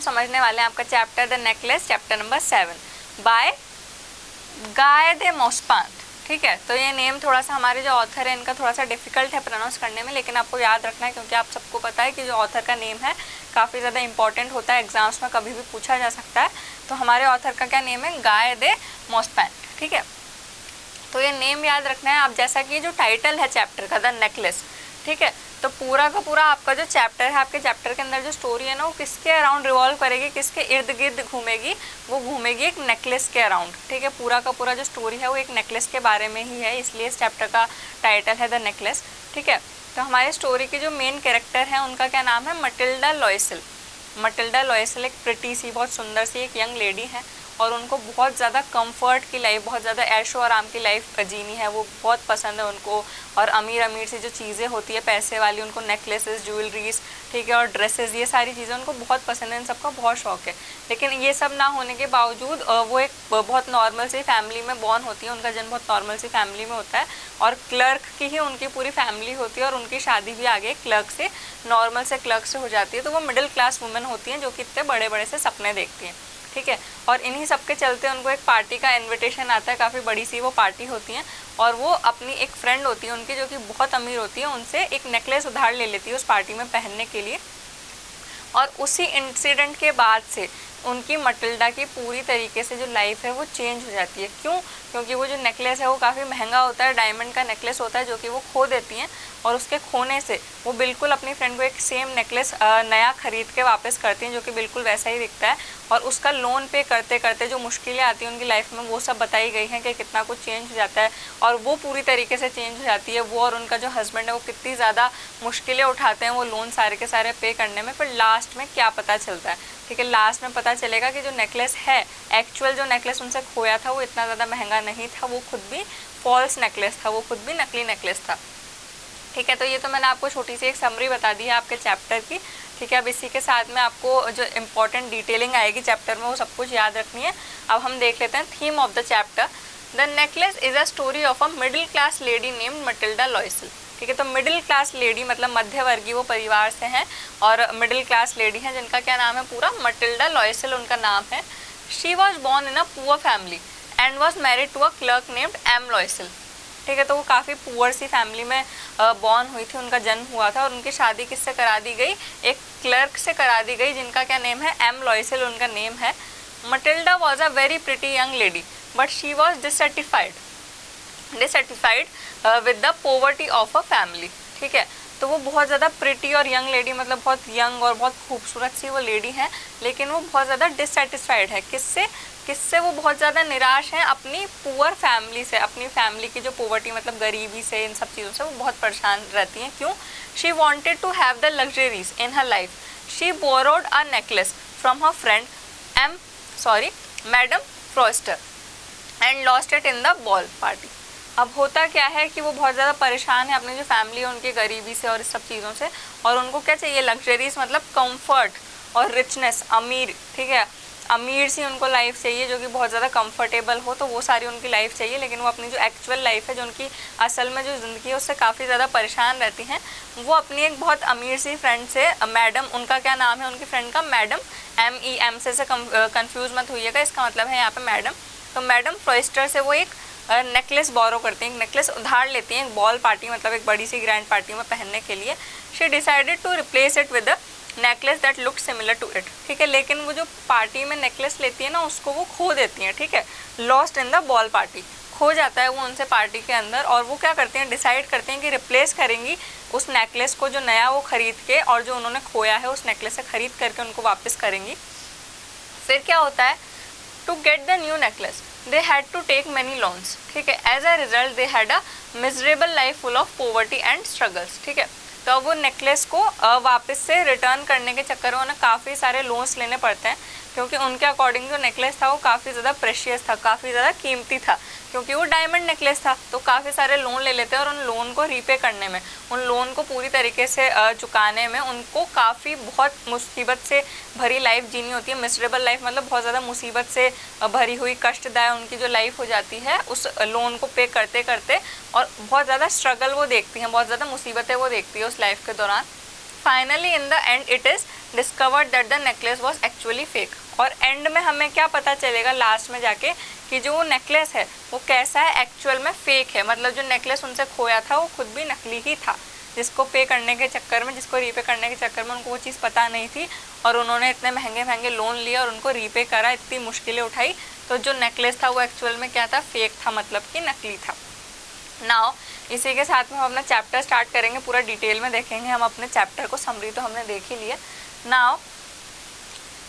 समझने वाले हैं आपका chapter the necklace, chapter number 7 by Guy de मोस्पान। ठीक है, तो ये नेम थोड़ा सा हमारे जो ऑथर है इनका थोड़ा सा डिफिकल्ट है प्रोनाउंस करने में, लेकिन आपको याद रखना है क्योंकि आप सबको पता है कि जो ऑथर का नेम है काफ़ी ज़्यादा इंपॉर्टेंट होता है, एग्जाम्स में कभी भी पूछा जा सकता है। तो हमारे ऑथर का क्या नेम है? गाय दे मोस्पान। ठीक है, तो ये नेम याद रखना है आप। जैसा कि जो टाइटल है चैप्टर का द नेकलेस, ठीक है, तो पूरा का पूरा आपका जो चैप्टर है, आपके चैप्टर के अंदर जो स्टोरी है ना वो किसके अराउंड रिवॉल्व करेगी, किसके इर्द गिर्द घूमेगी? वो घूमेगी एक नेकलेस के अराउंड। ठीक है, पूरा का पूरा जो स्टोरी है वो एक नेकलेस के बारे में ही है, इसलिए इस चैप्टर का टाइटल है द नेकलेस। ठीक है, तो हमारे स्टोरी की जो मेन कैरेक्टर है उनका क्या नाम है? मटिल्डा लॉयसल। मटिल्डा लॉयसल एक प्रिटी सी, बहुत सुंदर सी एक यंग लेडी है और उनको बहुत ज़्यादा कंफर्ट की लाइफ, बहुत ज़्यादा ऐशो आराम की लाइफ जीनी है, वो बहुत पसंद है उनको। और अमीर अमीर सी जो चीज़ें होती है पैसे वाली, उनको नेकलेसेस, ज्वेलरीज, ठीक है, और ड्रेसेस, ये सारी चीज़ें उनको बहुत पसंद है, इन सबका बहुत शौक है। लेकिन ये सब ना होने के बावजूद वो एक बहुत नॉर्मल सी फैमिली में बॉर्न होती है, उनका जन्म बहुत नॉर्मल सी फैमिली में होता है और क्लर्क की ही उनकी पूरी फैमिली होती है और उनकी शादी भी आगे क्लर्क से, नॉर्मल से क्लर्क से हो जाती है। तो वो मिडिल क्लास वुमेन होती हैं जो कि इतने बड़े बड़े से सपने देखती हैं। ठीक है, और इन्हीं सब के चलते उनको एक पार्टी का इनविटेशन आता है, काफ़ी बड़ी सी वो पार्टी होती है और वो अपनी एक फ्रेंड होती है उनकी जो कि बहुत अमीर होती है, उनसे एक नेकलेस उधार ले लेती है उस पार्टी में पहनने के लिए। और उसी इंसिडेंट के बाद से उनकी मटिल्डा की पूरी तरीके से जो लाइफ है वो चेंज हो जाती है। क्यों? क्योंकि वो जो नेकलेस है वो काफ़ी महंगा होता है, डायमंड का नेकलेस होता है जो कि वो खो देती हैं और उसके खोने से वो बिल्कुल अपनी फ्रेंड को एक सेम नेकलेस नया खरीद के वापस करती हैं जो कि बिल्कुल वैसा ही दिखता है। और उसका लोन पे करते करते जो मुश्किलें आती हैं उनकी लाइफ में वो सब बताई गई हैं कि कितना कुछ चेंज हो जाता है और वो पूरी तरीके से चेंज हो जाती है। वो और उनका जो हस्बैंड है वो कितनी ज़्यादा मुश्किलें उठाते हैं वो लोन सारे के सारे पे करने में। फिर लास्ट में क्या पता चलता है? ठीक है, लास्ट में पता चलेगा कि जो नेकलेस है, एक्चुअल जो नेकलेस उनसे खोया था वो इतना ज़्यादा महंगा नहीं था, वो खुद भी फॉल्स नेकलेस था, वो खुद भी नकली नेकलेस था। ठीक है, तो ये तो मैंने आपको छोटी सी एक समरी बता दी है आपके चैप्टर की। ठीक है, अब इसी के साथ में आपको जो इम्पोर्टेंट डिटेलिंग आएगी चैप्टर में वो सब कुछ याद रखनी है। अब हम देख लेते हैं theme of the chapter. The necklace is a story of a middle class lady named Mathilde Loisel. ठीक है, तो मिडिल क्लास लेडी मतलब मध्यवर्गीय वो परिवार से हैं और मिडिल क्लास लेडी हैं जिनका क्या नाम है पूरा? मटिल्डा लॉयसल उनका नाम है। She was born in a poor family and was married to a clerk named M Loisel. ठीक है, तो वो काफ़ी पुअर सी फैमिली में बॉर्न हुई थी, उनका जन्म हुआ था और उनकी शादी किससे करा दी गई? एक क्लर्क से करा दी गई जिनका क्या नेम है? एम लॉयसल उनका नेम है। Matilda was a very pretty young lady but she was dissatisfied with the poverty of a family. ठीक है, तो वो बहुत ज़्यादा प्रिटी और यंग लेडी मतलब बहुत यंग और बहुत खूबसूरत सी वो लेडी हैं, लेकिन वो बहुत ज़्यादा डिससेटिस्फाइड है। किससे वो बहुत ज़्यादा निराश हैं? अपनी पुअर फैमिली से, अपनी फैमिली की जो पॉवर्टी मतलब गरीबी से, इन सब चीज़ों से वो बहुत परेशान रहती हैं। क्यों? She wanted to have the luxuries in her life. She borrowed a necklace from her friend madam Forestier and lost it in the ball party. अब होता क्या है कि वो बहुत ज़्यादा परेशान है अपनी जो फैमिली है उनकी गरीबी से और इस सब चीज़ों से, और उनको क्या चाहिए? लग्जरीज मतलब कंफर्ट और रिचनेस, अमीर। ठीक है, अमीर सी उनको लाइफ चाहिए जो कि बहुत ज़्यादा कंफर्टेबल हो, तो वो सारी उनकी लाइफ चाहिए। लेकिन वो अपनी जो एक्चुअल लाइफ है, जो उनकी असल में जो ज़िंदगी है उससे काफ़ी ज़्यादा परेशान रहती हैं। वो अपनी एक बहुत अमीर सी फ्रेंड से, मैडम, उनका क्या नाम है उनकी फ्रेंड का? मैडम, MEM से कन्फ्यूज़ मत होइएगा, इसका मतलब है यहाँ पर मैडम। तो मैडम फ्रॉस्टर से वो एक नेकलेस बोरो करती हैं, एक नेकलेस उधार लेती हैं एक बॉल पार्टी मतलब एक बड़ी सी ग्रैंड पार्टी में पहनने के लिए। She decided to replace it with a necklace that look similar to it. ठीक है, लेकिन वो जो पार्टी में नेकलेस लेती है ना उसको वो खो देती हैं। ठीक है, lost in the ball party, खो जाता है वो उनसे पार्टी के अंदर। और वो क्या करती हैं? डिसाइड करती हैं कि रिप्लेस करेंगी उस नेकलेस को जो नया वो खरीद के, और जो उन्होंने खोया है उस नेकलेस से खरीद करके उनको वापस करेंगी। फिर क्या होता है? To get the new necklace they had to take many loans। ठीक है, as a result they had a miserable life full of poverty and struggles। ठीक है, तो अब वो नेकलेस को वापस से रिटर्न करने के चक्कर में उन्हें काफ़ी सारे लोन्स लेने पड़ते हैं क्योंकि उनके अकॉर्डिंग जो नेकलेस था वो काफ़ी ज़्यादा प्रेशियस था, काफ़ी ज़्यादा कीमती था, क्योंकि वो डायमंड नेकलेस था। तो काफ़ी सारे लोन ले लेते हैं और उन लोन को रीपे करने में, उन लोन को पूरी तरीके से चुकाने में उनको काफ़ी बहुत मुसीबत से भरी लाइफ जीनी होती है। मिसरेबल लाइफ मतलब बहुत ज़्यादा मुसीबत से भरी हुई, कष्टदायक उनकी जो लाइफ हो जाती है उस लोन को पे करते करते, और बहुत ज़्यादा स्ट्रगल वो देखती हैं, बहुत ज़्यादा मुसीबतें वो देखती है उस लाइफ के दौरान। Finally in the end it is discovered that the necklace was actually fake. और एंड में हमें क्या पता चलेगा लास्ट में जाके कि जो वो नेकलेस है वो कैसा है, एक्चुअल में फेक है। मतलब जो नेकलेस उनसे खोया था वो खुद भी नकली ही था, जिसको पे करने के चक्कर में, जिसको रीपे करने के चक्कर में उनको वो चीज़ पता नहीं थी और उन्होंने इतने महंगे महंगे लोन लिए और उनको रीपे करा, इतनी मुश्किलें उठाई, तो जो नेकलेस था वो एक्चुअल में क्या था, फेक था, मतलब कि नकली था। नाउ इसी के साथ में हम अपना चैप्टर स्टार्ट करेंगे, पूरा डिटेल में देखेंगे हम अपने चैप्टर को। समरी तो हमने देख ही लिया। Now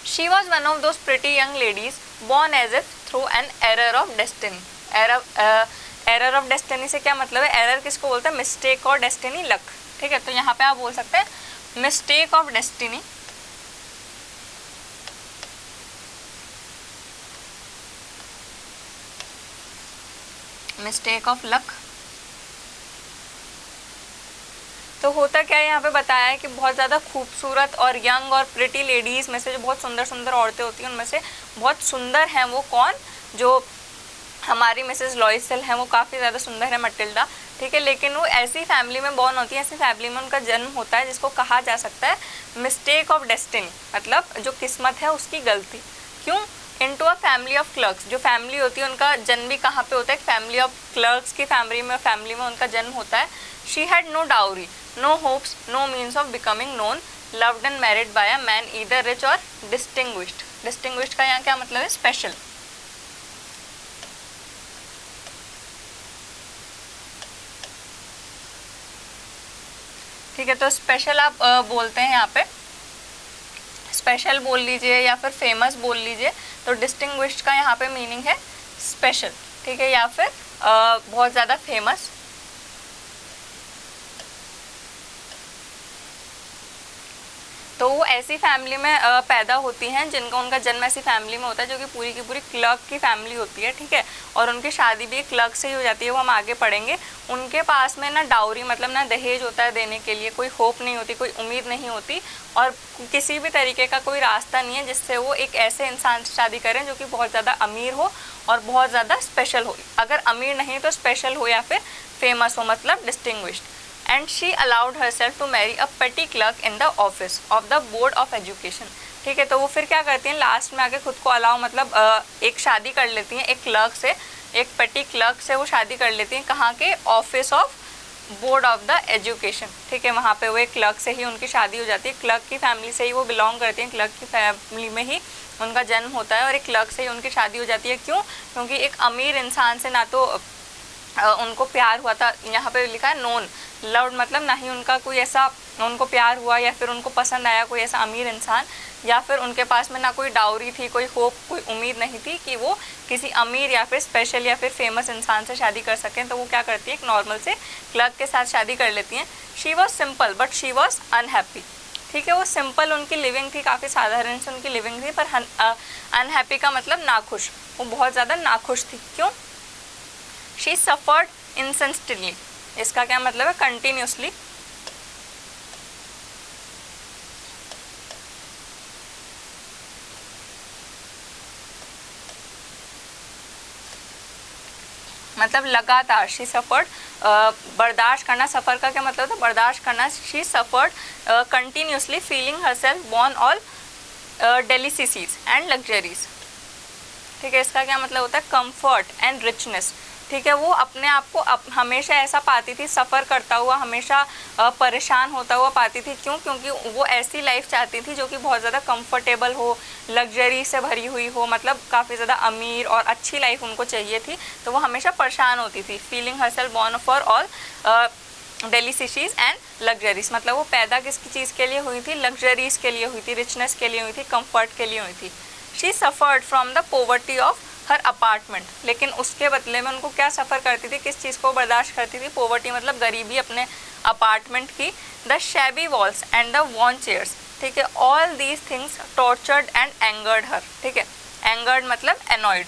she was one of those pretty young ladies born as if through an error of destiny। Error of destiny से क्या मतलब है, एरर किसको बोलते हैं, मिस्टेक और डेस्टिनी लक। ठीक है, तो यहाँ पे आप बोल सकते हैं mistake of destiny, mistake of luck. तो होता क्या है, यहाँ पे बताया है कि बहुत ज़्यादा खूबसूरत और यंग और प्रिटी लेडीज़ में से, जो बहुत सुंदर सुंदर औरतें होती हैं उनमें से बहुत सुंदर हैं वो कौन, जो हमारी मिसेस लॉइसल हैं, वो काफ़ी ज़्यादा सुंदर है, मटिल्डा। ठीक है, लेकिन वो ऐसी फैमिली में बॉर्न होती है, ऐसी फैमिली में उनका जन्म होता है जिसको कहा जा सकता है मिस्टेक ऑफ डेस्टिनी, मतलब जो किस्मत है उसकी गलती। क्यों, into a family of clerks. जो फैमिली होती है उनका जन्म भी कहाँ पे होता है, फैमिली ऑफ क्लर्क्स की फैमिली में उनका जन्म होता है। She had no dowry, no hopes, no means of becoming known, loved and married by a man either rich or distinguished. Distinguished का यहाँ क्या मतलब है, स्पेशल। ठीक है, तो स्पेशल आप बोलते हैं यहाँ पे, स्पेशल बोल लीजिए या फिर फेमस बोल लीजिए। तो डिस्टिंग्विश्ड का यहाँ पे मीनिंग है स्पेशल। ठीक है, या फिर बहुत ज़्यादा फेमस। तो वो ऐसी फैमिली में पैदा होती हैं जिनका, उनका जन्म ऐसी फैमिली में होता है जो कि पूरी की पूरी क्लर्क की फैमिली होती है। ठीक है, और उनकी शादी भी क्लर्क से ही हो जाती है, वो हम आगे पढ़ेंगे। उनके पास में ना डाउरी मतलब ना दहेज होता है देने के लिए, कोई होप नहीं होती, कोई उम्मीद नहीं होती, और किसी भी तरीके का कोई रास्ता नहीं है जिससे वो एक ऐसे इंसान से शादी करें जो कि बहुत ज़्यादा अमीर हो और बहुत ज़्यादा स्पेशल हो। अगर अमीर नहीं तो स्पेशल हो या फिर फेमस हो, मतलब distinguished. And she allowed herself to marry a petty clerk in the office of the board of education। ठीक है, तो वो फिर क्या करती हैं, लास्ट में आके खुद को अलाउ मतलब एक शादी कर लेती हैं एक क्लर्क से, एक पेटी क्लर्क से वो शादी कर लेती हैं। कहाँ के, office of board of the education. ठीक है, वहाँ पे वो एक क्लर्क से ही उनकी शादी हो जाती है, क्लर्क की फैमिली से ही वो बिलोंग करती हैं, क्लर्क की फैमिली में ही उनका जन्म होता है और एक क्लर्क से ही उनकी शादी हो जाती है। क्यों, क्योंकि एक अमीर इंसान से ना तो उनको प्यार हुआ था, यहाँ पे लिखा है नोन, लव्ड मतलब ना ही उनका कोई ऐसा उनको प्यार हुआ या फिर उनको पसंद आया कोई ऐसा अमीर इंसान, या फिर उनके पास में ना कोई डाउरी थी, कोई होप, कोई उम्मीद नहीं थी कि वो किसी अमीर या फिर स्पेशल या फिर फेमस इंसान से शादी कर सकें। तो वो क्या करती है, एक नॉर्मल से क्लर्क के साथ शादी कर लेती हैं। She was simple but she was unhappy. ठीक है, वो सिंपल उनकी लिविंग थी, काफ़ी साधारण से उनकी लिविंग थी, पर अनहैप्पी का मतलब नाखुश, वो बहुत ज़्यादा नाखुश थी। क्यों, शी सफर्ड इंसेंस्टिवली, इसका क्या मतलब है, कंटिन्यूसली। मतलब लगातार, शी सफर्ड बर्दाश्त करना, सफ़र का क्या मतलब था, बर्दाश्त करना। She suffered continuously feeling herself born all delicacies and luxuries. ठीक है, इसका क्या मतलब होता है, कंफर्ट एंड रिचनेस। ठीक है, वो अपने आप को हमेशा ऐसा पाती थी, सफ़र करता हुआ, हमेशा परेशान होता हुआ पाती थी। क्यों, क्योंकि वो ऐसी लाइफ चाहती थी जो कि बहुत ज़्यादा कंफर्टेबल हो, लग्जरी से भरी हुई हो, मतलब काफ़ी ज़्यादा अमीर और अच्छी लाइफ उनको चाहिए थी। तो वो हमेशा परेशान होती थी। Feeling herself born for all delicacies and luxuries, मतलब वो पैदा किसकी चीज़ के लिए हुई थी, लग्जरीज के लिए हुई थी, रिचनेस के लिए हुई थी, कंफर्ट के लिए हुई थी। She suffered from the poverty of her apartment, लेकिन उसके बदले में उनको क्या सफ़र करती थी, किस चीज़ को बर्दाश्त करती थी, पोवर्टी मतलब गरीबी अपने अपार्टमेंट की। The shabby walls and the worn chairs. ठीक है, all these things tortured and angered her. ठीक है, एंगर्ड मतलब एनॉयड।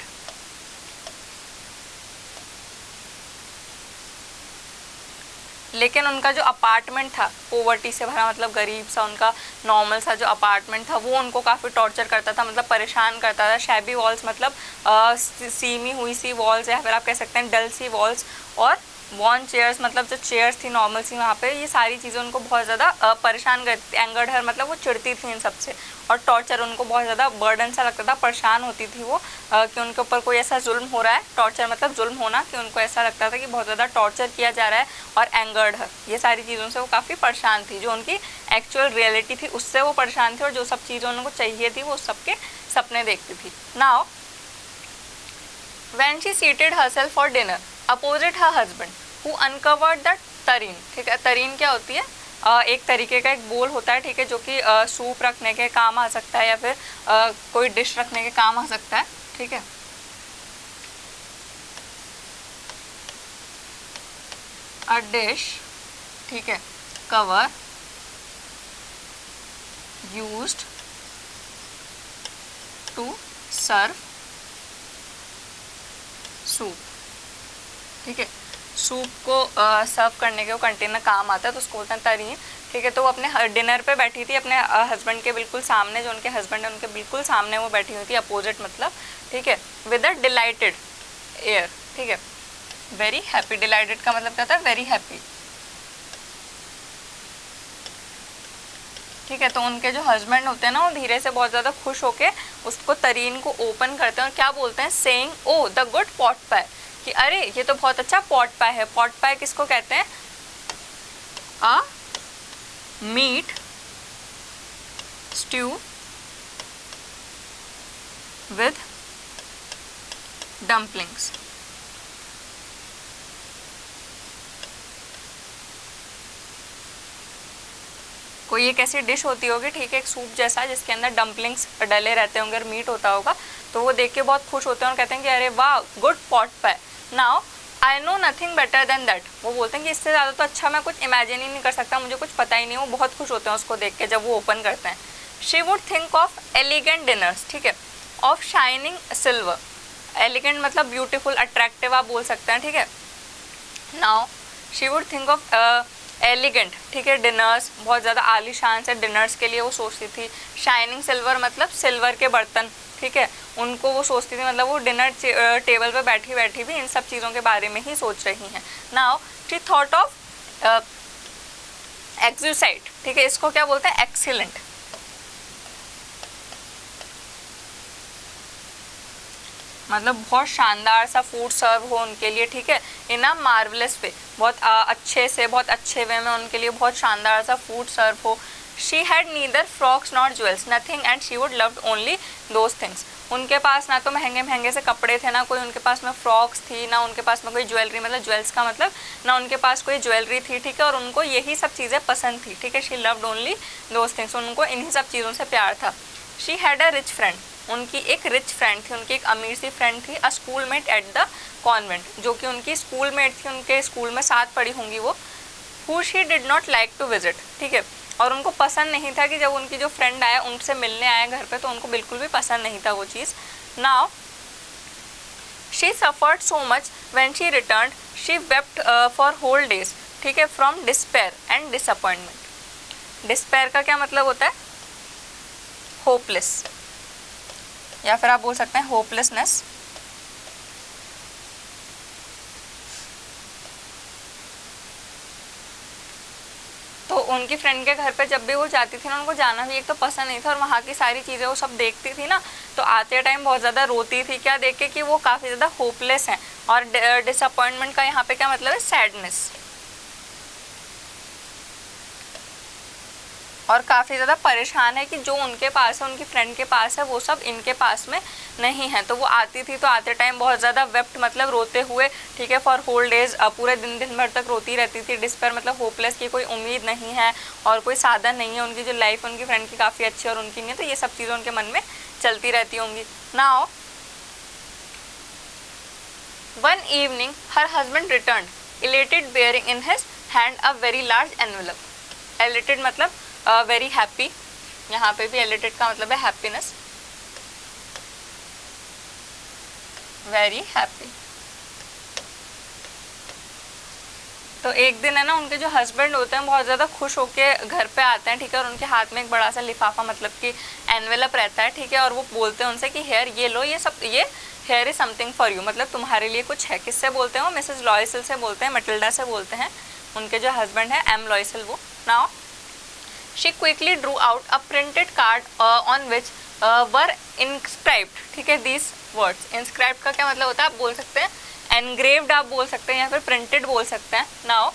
लेकिन उनका जो अपार्टमेंट था पोवर्टी से भरा, मतलब गरीब सा उनका नॉर्मल सा जो अपार्टमेंट था, वो उनको काफ़ी टॉर्चर करता था, मतलब परेशान करता था। शैबी वॉल्स मतलब सीमी हुई सी वॉल्स, या फिर आप कह सकते हैं डल सी वॉल्स, और वॉन चेयर्स मतलब जो चेयर्स थी नॉर्मल सी वहाँ पे, ये सारी चीज़ें उनको बहुत ज़्यादा परेशान करती थी। एंगर्ड हर मतलब वो चिढ़ती थी इन सबसे, और टॉर्चर उनको बहुत ज़्यादा बर्डन सा लगता था, परेशान होती थी वो कि उनके ऊपर कोई ऐसा जुल्म हो रहा है। टॉर्चर मतलब जुल्म होना, कि उनको ऐसा लगता था कि बहुत ज़्यादा टॉर्चर किया जा रहा है। और एंगर्ड हर, ये सारी चीज़ों से वो काफ़ी परेशान थी। जो उनकी एक्चुअल रियलिटी थी उससे वो परेशान थी, और जो सब चीज़ें उनको चाहिए थी वो सबके सपने देखती थी। Now when she seated herself for dinner opposite her husband who uncovered the तरीन, ठीक है। तरीन क्या होती है? एक तरीके का एक बोल होता है, ठीक है, जो कि सूप रखने के काम आ सकता है या फिर कोई डिश रखने के काम आ सकता है, ठीक है। अ डिश, ठीक है, cover used to serve soup, ठीक है। सूप को सर्व करने के वो कंटेनर काम आता है, तो उसको बोलते हैं तरीन, ठीक है। तो वो अपने डिनर पे बैठी थी अपने हस्बैंड के बिल्कुल सामने, जो उनके हस्बैंड है उनके बिल्कुल सामने वो बैठी हुई थी, अपोजिट मतलब, ठीक है। विद अ डिलाइटेड एयर, ठीक है, वेरी हैप्पी। डिलाइटेड का मतलब क्या था? वेरी हैप्पी, ठीक है। तो उनके जो हस्बैंड होते हैं ना, वो धीरे से बहुत ज़्यादा खुश होके उसको तरीन को ओपन करते हैं और क्या बोलते हैं? Saying oh the good pot pie, कि अरे ये तो बहुत अच्छा पॉट पाई है। पॉट पाई किसको कहते हैं? अ मीट स्ट्यू विद डम्पलिंग्स, कोई एक ऐसी डिश होती होगी, ठीक है, एक सूप जैसा जिसके अंदर डम्पलिंग्स डले रहते होंगे और मीट होता होगा, तो वो देख के बहुत खुश होते हैं और कहते हैं कि अरे वाह, good pot pi. Now I know nothing better than that, वो बोलते हैं कि इससे ज़्यादा तो अच्छा मैं कुछ इमेजिन ही नहीं कर सकता, मुझे कुछ पता ही नहीं। वो बहुत खुश होते हैं उसको देख के जब वो ओपन करते हैं। She would think of elegant dinners, ठीक है, ऑफ शाइनिंग सिल्वर। एलिगेंट मतलब ब्यूटीफुल, अट्रैक्टिव आप बोल सकते हैं, ठीक है। Now she would think of elegant, ठीक है, डिनर्स, बहुत ज़्यादा आलीशान से डिनर्स के लिए वो सोचती थी। शाइनिंग सिल्वर मतलब सिल्वर के बर्तन, ठीक है, उनको वो सोचती थी, मतलब वो डिनर टेबल पे बैठी बैठी भी इन सब चीज़ों के बारे में ही सोच रही हैं। नाउ शी थॉट ऑफ एक्सुसाइट, ठीक है, इसको क्या बोलते हैं? एक्सीलेंट, मतलब बहुत शानदार सा फूड सर्व हो उनके लिए, ठीक है, इन अ मार्वलेस वे, बहुत अच्छे से, बहुत अच्छे वे में उनके लिए बहुत शानदार सा फूड सर्व हो। She had neither frocks not jewels nothing and she would loved only those things. उनके पास ना तो महंगे महंगे से कपड़े थे, ना कोई उनके पास में फ्रॉक्स थी, ना उनके पास में कोई ज्वेलरी, मतलब ज्वेल्स का मतलब ना उनके पास कोई ज्वेलरी थी, ठीक है, और उनको यही सब चीज़ें पसंद थी, ठीक है। She loved only those things, उनको इन्हीं सब चीज़ों से प्यार था। She had a rich friend, उनकी एक रिच फ्रेंड थी, उनकी एक अमीर सी फ्रेंड थी। A school mate at the convent, जो कि उनकी स्कूल मेट थी, उनके स्कूल में साथ पढ़ी होंगी वो। Who she did not like to visit, ठीक है, और उनको पसंद नहीं था कि जब उनकी जो फ्रेंड आया उनसे मिलने आए घर पे, तो उनको बिल्कुल भी पसंद नहीं था वो चीज़। Now she suffered so much when she return, she wept for whole days, ठीक है, from despair and disappointment. Despair का क्या मतलब होता है? होपलेस, या फिर आप बोल सकते हैं होपलेसनेस। तो उनकी फ्रेंड के घर पे जब भी वो जाती थी ना, उनको जाना भी एक तो पसंद नहीं था, और वहाँ की सारी चीज़ें वो सब देखती थी ना, तो आते टाइम बहुत ज़्यादा रोती थी, क्या देख के? कि वो काफ़ी ज़्यादा होपलेस हैं। और डिसअपॉइंटमेंट का यहाँ पे क्या मतलब है? सैडनेस, और काफ़ी ज़्यादा परेशान है कि जो उनके पास है, उनकी फ्रेंड के पास है, वो सब इनके पास में नहीं है। तो वो आती थी तो आते टाइम बहुत ज़्यादा वेप्ट मतलब रोते हुए, ठीक है, फॉर होल डेज, पूरे दिन भर तक रोती रहती थी। डिस्पेयर मतलब होपलेस, की कोई उम्मीद नहीं है और कोई साधन नहीं है, उनकी जो लाइफ उनकी फ्रेंड की काफ़ी अच्छी और उनकी नहीं, तो ये सब चीज़ें उनके मन में चलती रहती होंगी। Now one evening her husband return elated bearing in his hand a very large envelope. Elated मतलब वेरी हैप्पी, यहाँ पे भी एलिटेड का मतलब है हैप्पीनेस, वेरी हैप्पी। तो एक दिन है ना, उनके जो हस्बैंड होते हैं बहुत ज़्यादा खुश होके घर पे आते हैं, ठीक है, और उनके हाथ में एक बड़ा सा लिफाफा मतलब कि एनवेलप रहता है, ठीक है, और वो बोलते हैं उनसे कि हेयर ये लो, ये सब, ये here is something for you, मतलब तुम्हारे लिए कुछ है। किससे बोलते हैं वो? मिसेस लॉयसल से बोलते हैं, मैटिल्डा से बोलते हैं, उनके जो हस्बैंड है एम लॉयसल वो। Now she quickly Drew out a printed card on which were inscribed, ठीक है, दीज वर्ड्स। इंस्क्राइब्ड का क्या मतलब होता है? आप बोल सकते हैं एनग्रेव्ड, आप बोल सकते हैं, या फिर प्रिंटेड बोल सकते हैं। नाउ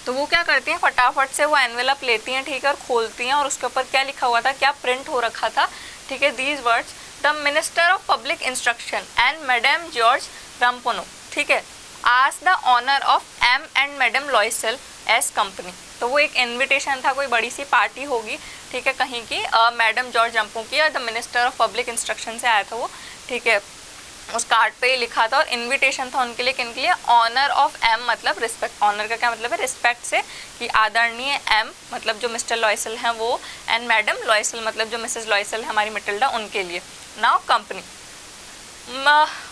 तो वो क्या करती हैं, फटाफट से वो एनवेलप लेती हैं, ठीक है, और खोलती हैं, और उसके ऊपर क्या लिखा हुआ था, क्या प्रिंट हो रखा था, ठीक है, these words, the minister of public instruction and madame Georges Ramponneau, ठीक है, आज the honour of M and madame Loisel's company. तो वो एक इन्विटेशन था, कोई बड़ी सी पार्टी होगी, ठीक है, कहीं की, मैडम जॉर्ज रम्पो की, और the minister of public instruction से आया था वो, ठीक है, उस कार्ड पे लिखा था, और इनविटेशन था उनके लिए, किन के लिए? ऑनर ऑफ एम मतलब रिस्पेक्ट, ऑनर का क्या मतलब है? रिस्पेक्ट से, कि आदरणीय एम मतलब जो मिस्टर लॉयसल हैं वो, एंड मैडम लॉयसल मतलब जो मिसेस लॉयसल है हमारी मैटिल्डा, उनके लिए। Now company,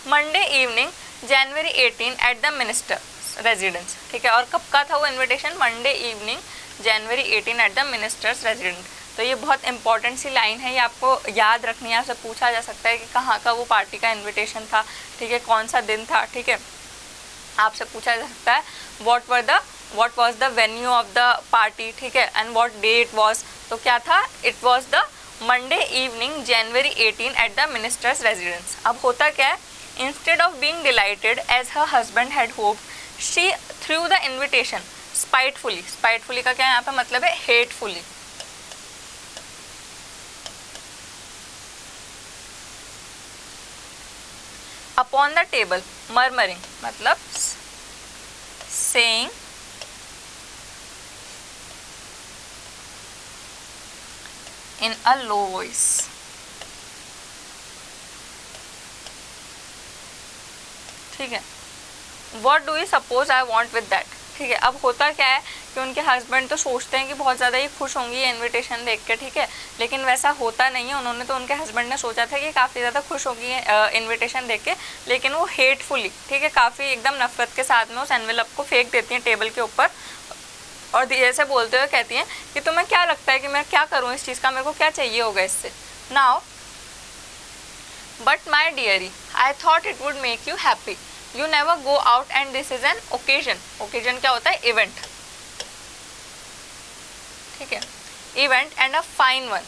Monday evening January 18 at the minister residence, ठीक है, और कब का था वो invitation? Monday evening January 18 at the ministers resident. तो ये बहुत इंपॉर्टेंट सी लाइन है, ये आपको याद रखनी है, आपसे पूछा जा सकता है कि कहाँ का वो पार्टी का इनविटेशन था, ठीक है, कौन सा दिन था, ठीक है, आपसे पूछा जा सकता है what was the venue of the party, ठीक है, and what day it was. तो क्या था? It was the Monday evening January 18 at the minister's residence. अब होता क्या है, instead of being delighted as her husband had hoped, she threw the invitation spitefully, spitefully का क्या यहाँ पे मतलब है? Hatefully. Upon the table, murmuring मतलब saying in a low voice, ठीक है, what do you suppose I want with that, ठीक है। अब होता क्या है कि उनके हस्बैंड तो सोचते हैं कि बहुत ज़्यादा ये खुश होंगी ये इनविटेशन देख के, ठीक है, लेकिन वैसा होता नहीं है। उन्होंने तो, उनके हस्बैंड ने सोचा था कि काफ़ी ज़्यादा खुश होगी इनविटेशन देख के, लेकिन वो हेटफुली, ठीक है, काफ़ी एकदम नफरत के साथ में उस एनवेलप को फेंक देती हैं टेबल के ऊपर, और धीरे से बोलते हुए कहती हैं कि तुम्हें क्या लगता है कि मैं क्या करूँ इस चीज़ का, मेरे को क्या चाहिए होगा इससे। Now but my diary, I thought it would make you happy, you never go out and this is an occasion. Occasion क्या होता है? इवेंट, ठीक है, event and a fine one.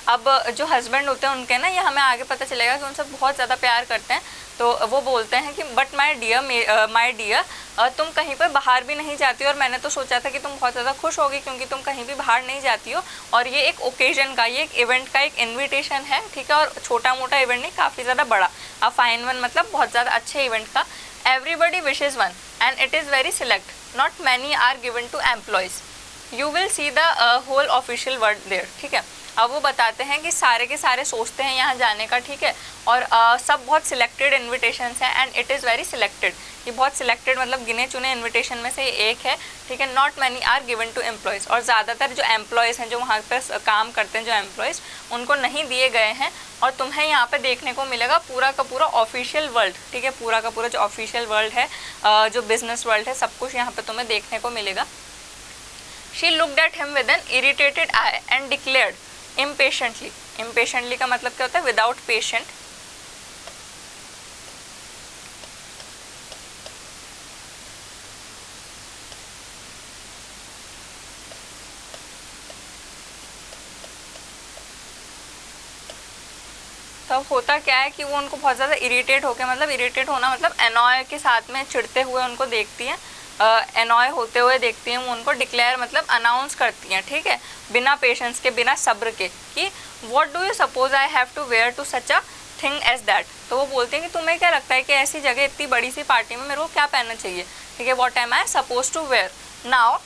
अब जो हस्बैंड होते हैं उनके ना, ये हमें आगे पता चलेगा कि उनसे बहुत ज़्यादा प्यार करते हैं, तो वो बोलते हैं कि बट माय डियर तुम कहीं पर बाहर भी नहीं जाती हो, और मैंने तो सोचा था कि तुम बहुत ज़्यादा खुश होगी क्योंकि तुम कहीं भी बाहर नहीं जाती हो, और ये एक ओकेजन का, ये एक इवेंट का एक इन्विटेशन है, ठीक है, और छोटा मोटा इवेंट नहीं, काफ़ी ज़्यादा बड़ा। अ फाइन वन मतलब बहुत ज़्यादा अच्छे इवेंट का। Everybody wishes one and it is very select, not many are given to employees, you will see the whole official world there, ठीक है। अब वो बताते हैं कि सारे के सारे सोचते हैं यहाँ जाने का, ठीक है, और सब बहुत सिलेक्टेड इन्विटेशंस हैं, and it is very selected, ये बहुत सिलेक्टेड मतलब गिने चुने इन्विटेशन में से एक है, ठीक है। Not many are given to employees, और ज़्यादातर जो एम्प्लॉयज़ हैं, जो वहाँ पर काम करते हैं, जो एम्प्लॉयज़, उनको नहीं दिए गए हैं, और तुम्हें यहाँ पे देखने को मिलेगा पूरा का पूरा ऑफिशियल वर्ल्ड, ठीक है, पूरा का पूरा जो ऑफिशियल वर्ल्ड है, जो बिजनेस वर्ल्ड है, सब कुछ यहाँ पे तुम्हें देखने को मिलेगा। She looked at him with an irritated eye and declared impatiently. Impatiently का मतलब क्या होता है? Without patient. तो होता क्या है कि वो उनको बहुत ज़्यादा इरिटेट होकर, मतलब इरिटेट होना मतलब एनॉय के साथ में चिढ़ते हुए उनको देखती हैं, एनॉय होते हुए देखती हैं वो उनको, डिक्लेयर मतलब अनाउंस करती हैं, ठीक है, बिना पेशेंस के, बिना सब्र के, कि what do you suppose I have to wear to such a thing as that. तो वो बोलते हैं कि तुम्हें क्या लगता है कि ऐसी जगह, इतनी बड़ी सी पार्टी में मेरे को क्या पहनना चाहिए, ठीक है, what am I suppose to wear. Now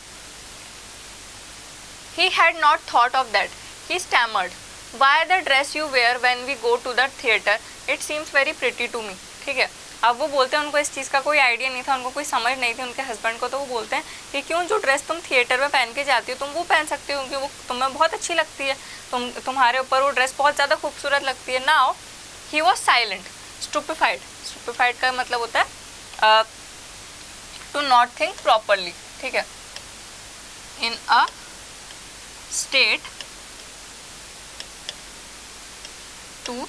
he had not thought of that, he stammered, why the dress you wear when we go to the theatre, it seems very pretty to me, ठीक है। अब वो बोलते हैं उनको इस चीज़ का कोई आइडिया नहीं था, उनको कोई समझ नहीं थी उनके हस्बैंड को, तो वो बोलते हैं कि क्यों, जो ड्रेस तुम थिएटर में पहन के जाती हो तुम वो पहन सकती हो, क्योंकि वो तुम्हें बहुत अच्छी लगती है, तुम्हारे ऊपर वो ड्रेस बहुत ज़्यादा खूबसूरत लगती है। Now he was silent, stupefied, stupefied का मतलब होता है टू नॉट थिंक प्रॉपरली, ठीक है, in a state to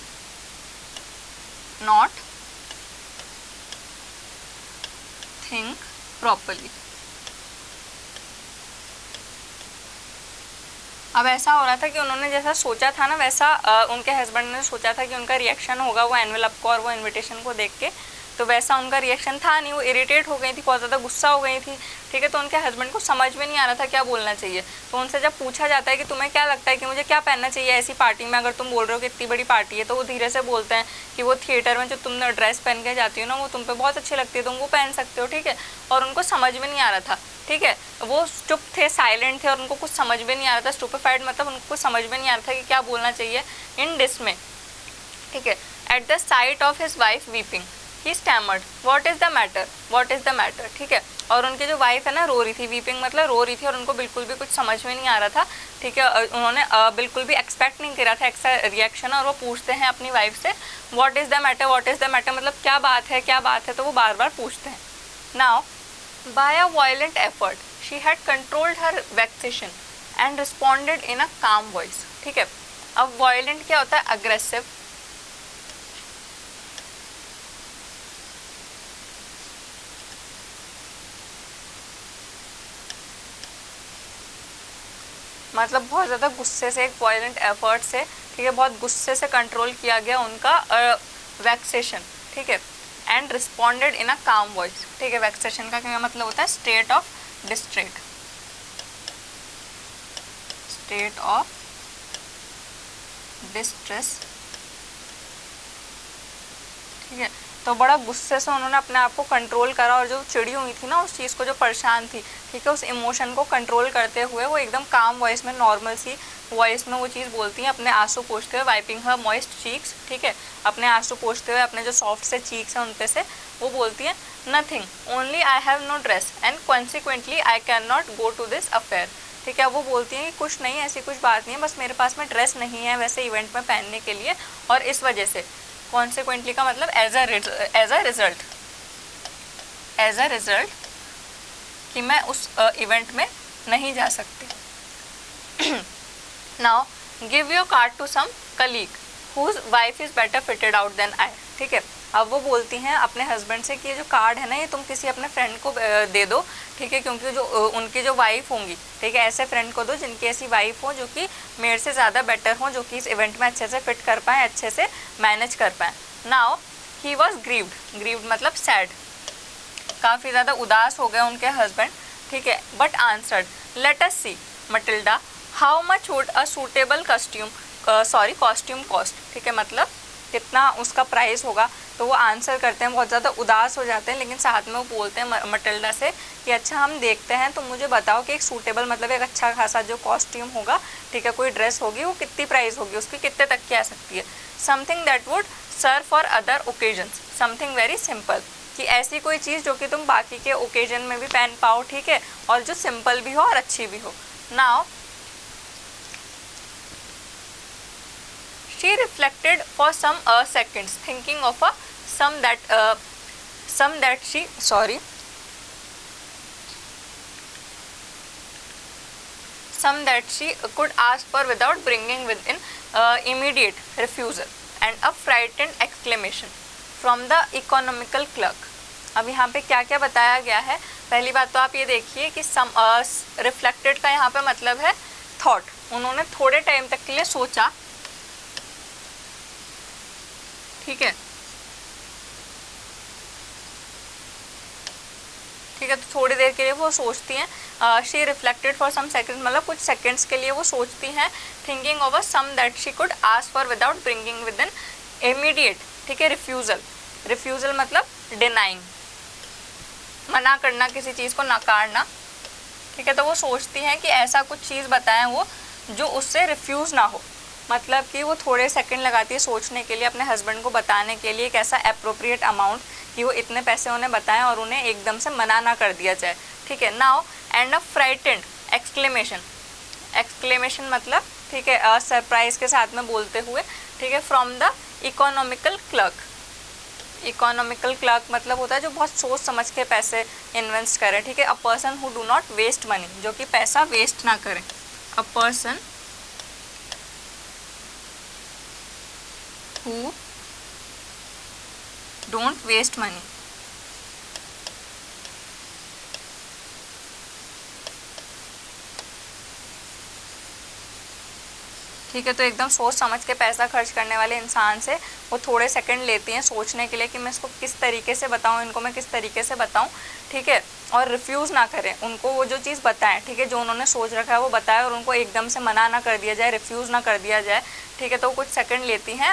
not think properly. अब ऐसा हो रहा था कि उन्होंने जैसा सोचा था ना वैसा उनके हस्बैंड ने सोचा था कि उनका रिएक्शन होगा वो एनवेलप को और वो इनविटेशन को देख के, तो वैसा उनका रिएक्शन था नहीं। वो इरिटेट हो गई थी, बहुत ज़्यादा गुस्सा हो गई थी, ठीक है। तो उनके हस्बैंड को समझ में नहीं आ रहा था क्या बोलना चाहिए। तो उनसे जब पूछा जाता है कि तुम्हें क्या लगता है कि मुझे क्या पहनना चाहिए ऐसी पार्टी में, अगर तुम बोल रहे हो कि इतनी बड़ी पार्टी है, तो वो धीरे से बोलते हैं कि वो थिएटर में जो तुम ड्रेस पहन के जाती हो ना वो तुम पे बहुत अच्छी लगती है, तुम वो पहन सकते हो, ठीक है। और उनको समझ में नहीं आ रहा था, ठीक है। वो चुप थे, साइलेंट थे और उनको कुछ समझ में नहीं आ रहा था। स्टूपेफाइड मतलब उनको समझ में नहीं आ रहा था कि क्या बोलना चाहिए। इन डिसमे, ठीक है, at the site of his wife weeping he stammered what is the matter, what is the matter, ठीक है। और उनकी जो वाइफ है ना रो रही थी, वीपिंग मतलब रो रही थी, और उनको बिल्कुल भी कुछ समझ में नहीं आ रहा था, ठीक है। उन्होंने बिल्कुल भी एक्सपेक्ट नहीं करा था ऐसा रिएक्शन, और वो पूछते हैं अपनी वाइफ से what is the matter, what is the matter, मतलब क्या बात है, क्या बात है, तो वो बार बार पूछते हैं। Now by a violent effort she had controlled her vexation and responded in a calm voice, ठीक है। अब वायलेंट क्या होता है, अग्रेसिव, मतलब बहुत ज़्यादा गुस्से से, एक वायलेंट एफर्ट से, ठीक है, बहुत गुस्से से कंट्रोल किया गया उनका वैक्सेशन, ठीक है। And responded in a calm voice, ठीक है। वैक्सेशन का क्या मतलब होता है, state of distress, state of distress, ठीक है। तो बड़ा गुस्से से उन्होंने अपने आप को कंट्रोल करा, और जो चिड़ी हुई थी ना उस चीज़ को, जो परेशान थी, ठीक है, उस इमोशन को कंट्रोल करते हुए वो एकदम काम वॉइस में, नॉर्मल सी वॉइस में वो चीज़ बोलती हैं, अपने आंसू पोंछते हुए, वाइपिंग हर मॉइस्ट चीक्स, ठीक है, अपने आंसू पोंछते हुए अपने जो सॉफ्ट से चीक्स हैं उन पे से वो बोलती हैं nothing only I have no dress and consequently I can not go to this affair, ठीक है। वो बोलती हैं कि कुछ नहीं, ऐसी कुछ बात नहीं है, बस मेरे पास में ड्रेस नहीं है वैसे इवेंट में पहनने के लिए, और इस वजह से, कॉन्सिक्वेंटली का मतलब एज अ रिजल्ट कि मैं उस इवेंट में नहीं जा सकती। Now give your card to some colleague whose wife is better fitted out than I, ठीक है। अब वो बोलती हैं अपने हस्बैंड से कि ये जो कार्ड है ना ये तुम किसी अपने फ्रेंड को दे दो, ठीक है, क्योंकि जो उनकी जो वाइफ होंगी, ठीक है, ऐसे फ्रेंड को दो जिनकी ऐसी वाइफ हो जो कि मेरे से ज़्यादा बेटर हो, जो कि इस इवेंट में अच्छे से फिट कर पाएँ, अच्छे से मैनेज कर पाएँ। नाउ ही वॉज ग्रीव्ड मतलब सैड, काफ़ी ज़्यादा उदास हो गए उनके हस्बैंड, ठीक है। But answered let us see Matilda how much would a suitable costume cost, ठीक है, मतलब कितना उसका प्राइस होगा। तो वो आंसर करते हैं, बहुत ज़्यादा उदास हो जाते हैं, लेकिन साथ में वो बोलते हैं मटिल्डा से कि अच्छा हम देखते हैं, तुम मुझे बताओ कि एक सूटेबल मतलब एक अच्छा खासा जो कॉस्ट्यूम होगा, ठीक है, कोई ड्रेस होगी, वो कितनी प्राइस होगी, उसकी कितने तक की आ सकती है। Something that would serve for other occasions, something very simple, कि ऐसी कोई चीज़ जो कि तुम बाकी के ओकेजन में भी पहन पाओ, ठीक है, और जो सिंपल भी हो और अच्छी भी हो। Now she reflected for some seconds thinking of a sum that she could ask for without bringing within immediate refusal and a frightened exclamation from the economical clerk। अब यहाँ पे क्या क्या बताया गया है, पहली बात तो आप ये देखिए कि रिफ्लेक्टेड का यहाँ पे मतलब है थॉट, उन्होंने थोड़े टाइम तक के लिए सोचा, ठीक है, ठीक है, तो थोड़ी देर के लिए वो सोचती हैं। She reflected for some seconds मतलब कुछ सेकंड्स के लिए वो सोचती हैं, thinking of a sum that she could ask for without bringing with an immediate, ठीक है, रिफ्यूजल मतलब डिनाइंग, मना करना, किसी चीज़ को नकारना, ठीक है। तो वो सोचती हैं कि ऐसा कुछ चीज़ बताएं वो जो उससे रिफ्यूज़ ना हो, मतलब कि वो थोड़े सेकंड लगाती है सोचने के लिए, अपने हस्बैंड को बताने के लिए एक ऐसा अप्रोप्रिएट अमाउंट कि वो इतने पैसे उन्हें बताएं और उन्हें एकदम से मना ना कर दिया जाए, ठीक है। Now and a frightened exclamation मतलब, ठीक है, सरप्राइज के साथ में बोलते हुए, ठीक है, फ्रॉम द इकोनॉमिकल क्लर्क मतलब होता है जो बहुत सोच समझ के पैसे इन्वेस्ट करे, ठीक है। A person who do not waste money, जो कि पैसा वेस्ट ना करे, a person who don't waste money. ठीक है, तो एकदम सोच समझ के पैसा खर्च करने वाले इंसान से वो थोड़े सेकंड लेती हैं सोचने के लिए कि मैं इसको किस तरीके से बताऊं, इनको मैं किस तरीके से बताऊं, ठीक है, और रिफ्यूज़ ना करें, उनको वो जो चीज़ बताएं, ठीक है, जो उन्होंने सोच रखा है वो बताएं और उनको एकदम से मना ना कर दिया जाए, रिफ्यूज़ ना कर दिया जाए, ठीक है, तो कुछ सेकंड लेती हैं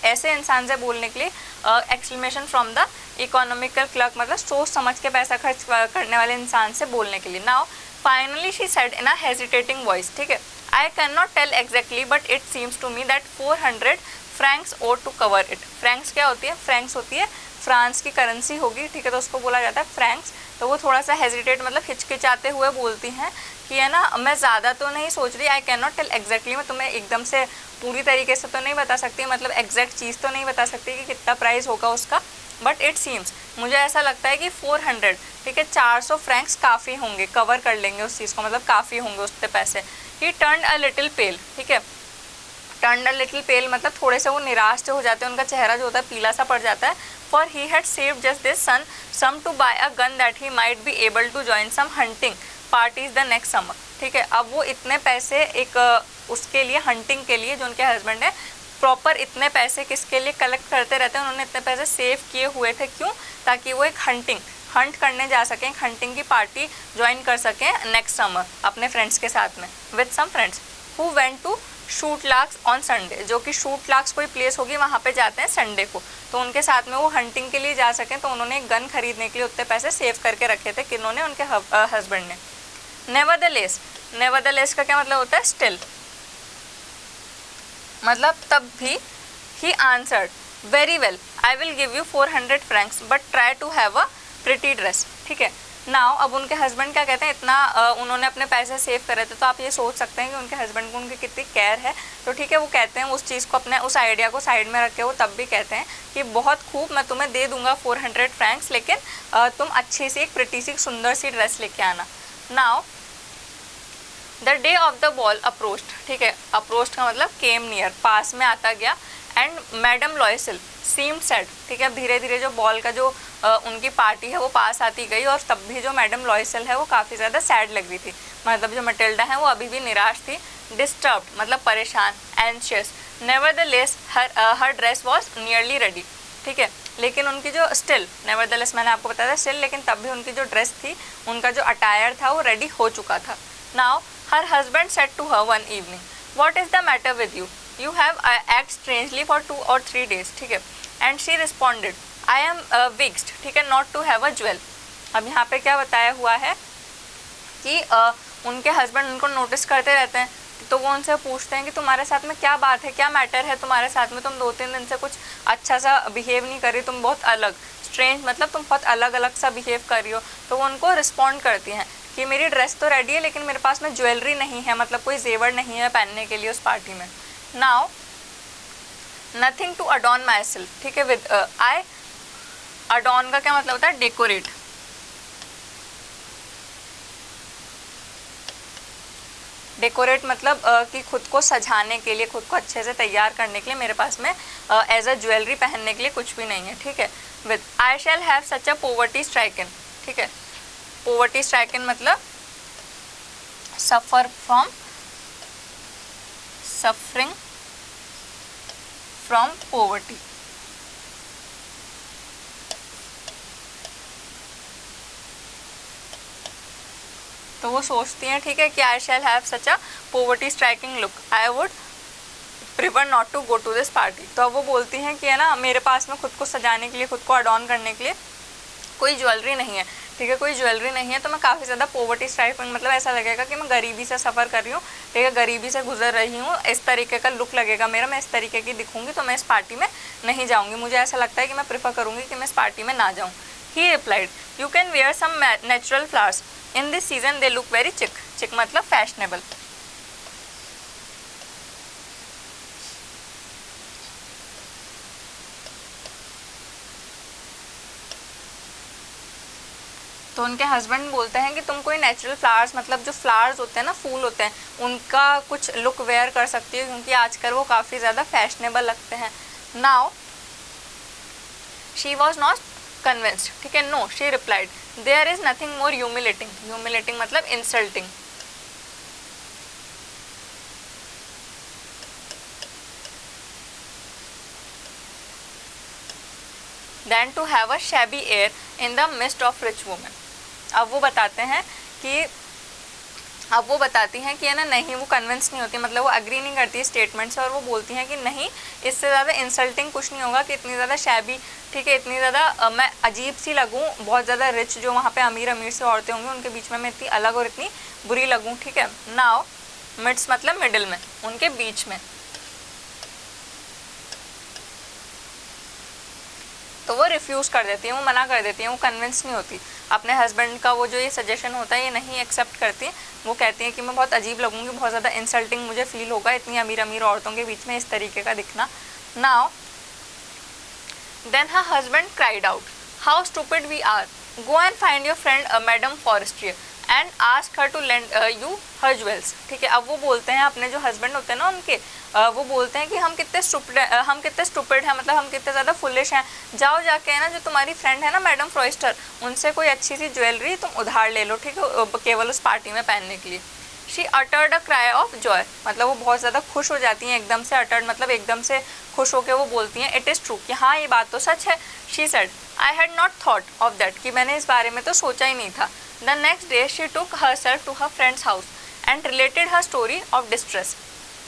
ऐसे इंसान से बोलने के लिए। Exclamation from the economical clerk, मतलब सोच समझ के पैसा खर्च करने वाले इंसान से बोलने के लिए। Now finally she said in a hesitating voice, ठीक है, I cannot tell exactly but it seems to me that 400 francs ought to cover it. Franks क्या होती है? फ्रैंक्स होती है फ्रांस की करेंसी होगी, ठीक है, तो उसको बोला जाता है फ्रैंक्स। तो वो थोड़ा सा हेजिटेट मतलब हिचकिचाते हुए बोलती हैं कि है ना, मैं ज़्यादा तो नहीं सोच रही, I can not tell exactly, मैं तुम्हें एकदम से पूरी तरीके से तो नहीं बता सकती, मतलब एग्जैक्ट चीज़ तो नहीं बता सकती कि कितना प्राइस होगा उसका, बट इट सीम्स, मुझे ऐसा लगता है कि 400, ठीक है, 400 फ्रैंक्स काफ़ी होंगे, कवर कर लेंगे उस चीज़ को, मतलब काफ़ी होंगे उसके पैसे। ही टर्न अ लिटिल पेल, ठीक है, टर्न अ लिटिल पेल मतलब थोड़े से वो निराश से हो जाते हैं, उनका चेहरा जो होता है पीला सा पड़ जाता है। For he had saved just this sun sum to buy a gun that he might be able to join some hunting parties the next summer, ठीक है, अब वो इतने पैसे एक उसके लिए, हंटिंग के लिए, जो उनके हस्बैंड है प्रॉपर इतने पैसे किसके लिए कलेक्ट करते रहते हैं, उन्होंने इतने पैसे सेव किए हुए थे, क्यों? ताकि वो एक हंट करने जा सकें, एक हंटिंग की पार्टी ज्वाइन कर सकें नेक्स्ट समर अपने फ्रेंड्स के साथ में, with some friends who went to shoot larks on Sunday, जो कि शूट लार्क्स कोई प्लेस होगी वहाँ पे जाते हैं संडे को, तो उनके साथ में वो हंटिंग के लिए जा सकें, तो उन्होंने एक गन खरीदने के लिए उतने पैसे सेव करके रखे थे, किन्होंने? उनके हस्बैंड ने। नेवरदलेस का क्या मतलब होता है? स्टिल, मतलब तब भी। He answered very well I will give you 400 francs but try to have a pretty dress, ठीक है। नाउ अब उनके हस्बैंड क्या कहते हैं, इतना उन्होंने अपने पैसे सेव करे थे, तो आप ये सोच सकते हैं कि उनके हस्बैंड को उनकी कितनी केयर है, तो ठीक है, वो कहते हैं उस चीज़ को, अपने उस आइडिया को साइड में रख के वो तब भी कहते हैं कि बहुत खूब, मैं तुम्हें दे दूंगा 400 फ्रैंक्स, लेकिन तुम अच्छी सी एक प्रिटी सी सुंदर सी ड्रेस लेके आना। Now the day of the ball approached, ठीक है, अप्रोच्ड का मतलब केम नियर, पास में आता गया, एंड मैडम लॉयसिल सीम्ड सैड, ठीक है, अब धीरे धीरे जो बॉल का जो उनकी पार्टी है वो पास आती गई, और तब भी जो मैडम लॉयसिल है वो काफ़ी ज़्यादा सैड लग रही थी, मतलब जो मटिल्डा है वो अभी भी निराश थी। डिस्टर्ब्ड मतलब परेशान, anxious, nevertheless her dress was nearly ready, ठीक है, लेकिन उनकी जो स्टिल, नेवरदलेस मैंने आपको बताया था स्टिल, लेकिन तब भी उनकी जो ड्रेस थी, उनका जो अटायर था वो रेडी हो चुका था। Now her husband said to her one evening, what is the matter with you, you have act strangely for 2 or 3 days, ठीक है, and she responded I am vexed, ठीक है, not to have a jewel. अब यहाँ पे क्या बताया हुआ है कि उनके हस्बैंड उनको नोटिस करते रहते हैं, तो वो उनसे पूछते हैं कि तुम्हारे साथ में क्या बात है, क्या मैटर है तुम्हारे साथ में, तुम 2-3 दिन से कुछ अच्छा सा बिहेव नहीं कर रही, तुम बहुत अलग, स्ट्रेंज मतलब तुम बहुत अलग अलग सा बिहेव कर रही हो। तो वो उनको रिस्पॉन्ड करती हैं कि मेरी ड्रेस तो रेडी है, लेकिन मेरे पास में ज्वेलरी नहीं है, मतलब कोई जेवर नहीं है पहनने के लिए उस पार्टी में। Now nothing to adorn my self, ठीक है, विद आई, अडॉर्न का क्या मतलब होता है? डेकोरेट, डेकोरेट मतलब कि खुद को सजाने के लिए, खुद को अच्छे से तैयार करने के लिए मेरे पास में एज अ ज्वेलरी पहनने के लिए कुछ भी नहीं है, ठीक है। With I shall have such a poverty stricken, ठीक है, पोवर्टी स्ट्राइकन मतलब सफरिंग फ्रॉम पोवर्टी, तो वो सोचती हैं, ठीक है, कि I shall have such a poverty striking look, I would prefer not to go to this party. तो अब वो बोलती हैं कि है ना, मेरे पास में खुद को सजाने के लिए, खुद को अडॉर्न करने के लिए कोई ज्वेलरी नहीं है, ठीक है, कोई ज्वेलरी नहीं है, तो मैं काफ़ी ज़्यादा पोवर्टी स्ट्राइकिंग मतलब ऐसा लगेगा कि मैं गरीबी से सफ़र कर रही हूँ, ठीक है, गरीबी से गुजर रही हूँ, इस तरीके का लुक लगेगा मेरा, मैं इस तरीके की दिखूंगी, तो मैं इस पार्टी में नहीं जाऊँगी, मुझे ऐसा लगता है कि मैं प्रेफर करूँगी कि मैं इस पार्टी में ना जाऊँ। He replied you can wear some natural flowers in this season, they look very chic, chic मतलब फैशनेबल। तो उनके हस्बैंड बोलते हैं कि तुम कोई नेचुरल फ्लावर्स, मतलब जो फ्लावर्स होते हैं ना, फूल होते हैं, उनका कुछ लुक वेयर कर सकती है, क्योंकि आजकल वो काफ़ी ज़्यादा फैशनेबल लगते हैं। Now she was not convinced, ठीक है. No, she replied there is nothing more humiliating. Humiliating मतलब insulting. Then to have a shabby air in the midst of rich women. अब वो बताते हैं कि अब वो बताती हैं कि है ना, नहीं वो कन्विंस नहीं होती, मतलब वो अग्री नहीं करती है स्टेटमेंट से, और वो बोलती हैं कि नहीं, इससे ज़्यादा इंसल्टिंग कुछ नहीं होगा कि इतनी ज़्यादा शैबी, ठीक है, इतनी ज़्यादा मैं अजीब सी लगूं, बहुत ज़्यादा रिच जो वहाँ पे अमीर अमीर से औरतें होंगी उनके बीच में मैं इतनी अलग और इतनी बुरी लगूँ, ठीक है. नाउ मिड्स मतलब मिडिल में, उनके बीच में. तो वो रिफ्यूज़ कर देती हैं, वो मना कर देती हैं, वो कन्विंस नहीं होती. अपने हस्बैंड का वो जो ये सजेशन होता है ये नहीं एक्सेप्ट करती. वो कहती हैं कि मैं बहुत अजीब लगूंगी, बहुत ज़्यादा इंसल्टिंग मुझे फील होगा इतनी अमीर अमीर औरतों के बीच में इस तरीके का दिखना. Now then her husband cried out, how stupid we are, go and find your friend madame Forestier and ask her to lend you her jewels. ठीक है, अब वो बोलते हैं, अपने जो हस्बैंड होते हैं ना उनके, वो बोलते हैं कि हम कितने स्टूपिड हैं, मतलब हम कितने ज़्यादा फुलिश हैं. जाओ जाके है ना, जो तुम्हारी फ्रेंड है ना मैडम फ्रॉइस्टर, उनसे कोई अच्छी सी ज्वेलरी तुम उधार ले लो, ठीक है, केवल उस पार्टी में पहनने के लिए. She uttered a cry of Joy, मतलब वो बहुत ज़्यादा खुश हो जाती हैं एकदम से. अटर्ड मतलब एकदम से खुश होकर वो बोलती हैं, इट इज़ ट्रू, कि हाँ ये बात तो सच है. She said I had not thought of that, कि मैंने इस बारे में तो सोचा ही नहीं था. The next day she took her self to her friend's house and related her story of distress.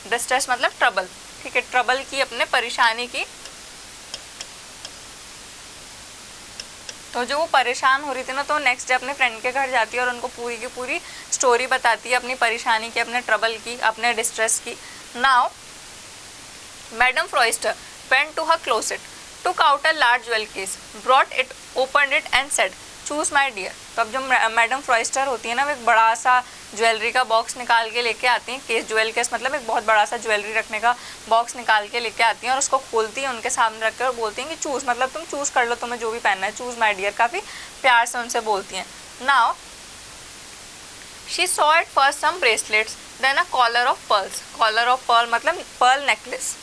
Distress मतलब ट्रबल, ठीक है, ट्रबल की, अपने परेशानी की. तो जो वो परेशान हो रही थी ना, तो नेक्स्ट डे अपने फ्रेंड के घर जाती है और उनको पूरी की पूरी स्टोरी बताती है अपनी परेशानी की, अपने ट्रबल की, अपने डिस्ट्रेस की. Now madame Forestier went to her closet, took out a large jewel case, brought it, opened it and said, choose my dear. तो अब जो मैडम फ्रॉइस्टर होती है ना, वो एक बड़ा सा ज्वेलरी का बॉक्स निकाल के लेके आती हैं. केस, ज्वेल केस मतलब एक बहुत बड़ा सा ज्वेलरी रखने का बॉक्स निकाल के लेके आती हैं और उसको खोलती हैं, उनके सामने रख कर और बोलती हैं कि चूज़, मतलब तुम चूज़ कर लो, तुम्हें जो भी पहनना है, चूज़ माय डियर, काफ़ी प्यार से उनसे बोलती हैं. Now she saw at first some bracelets, then a collar of pearls. Collar of pearl मतलब पर्ल नेकलेस.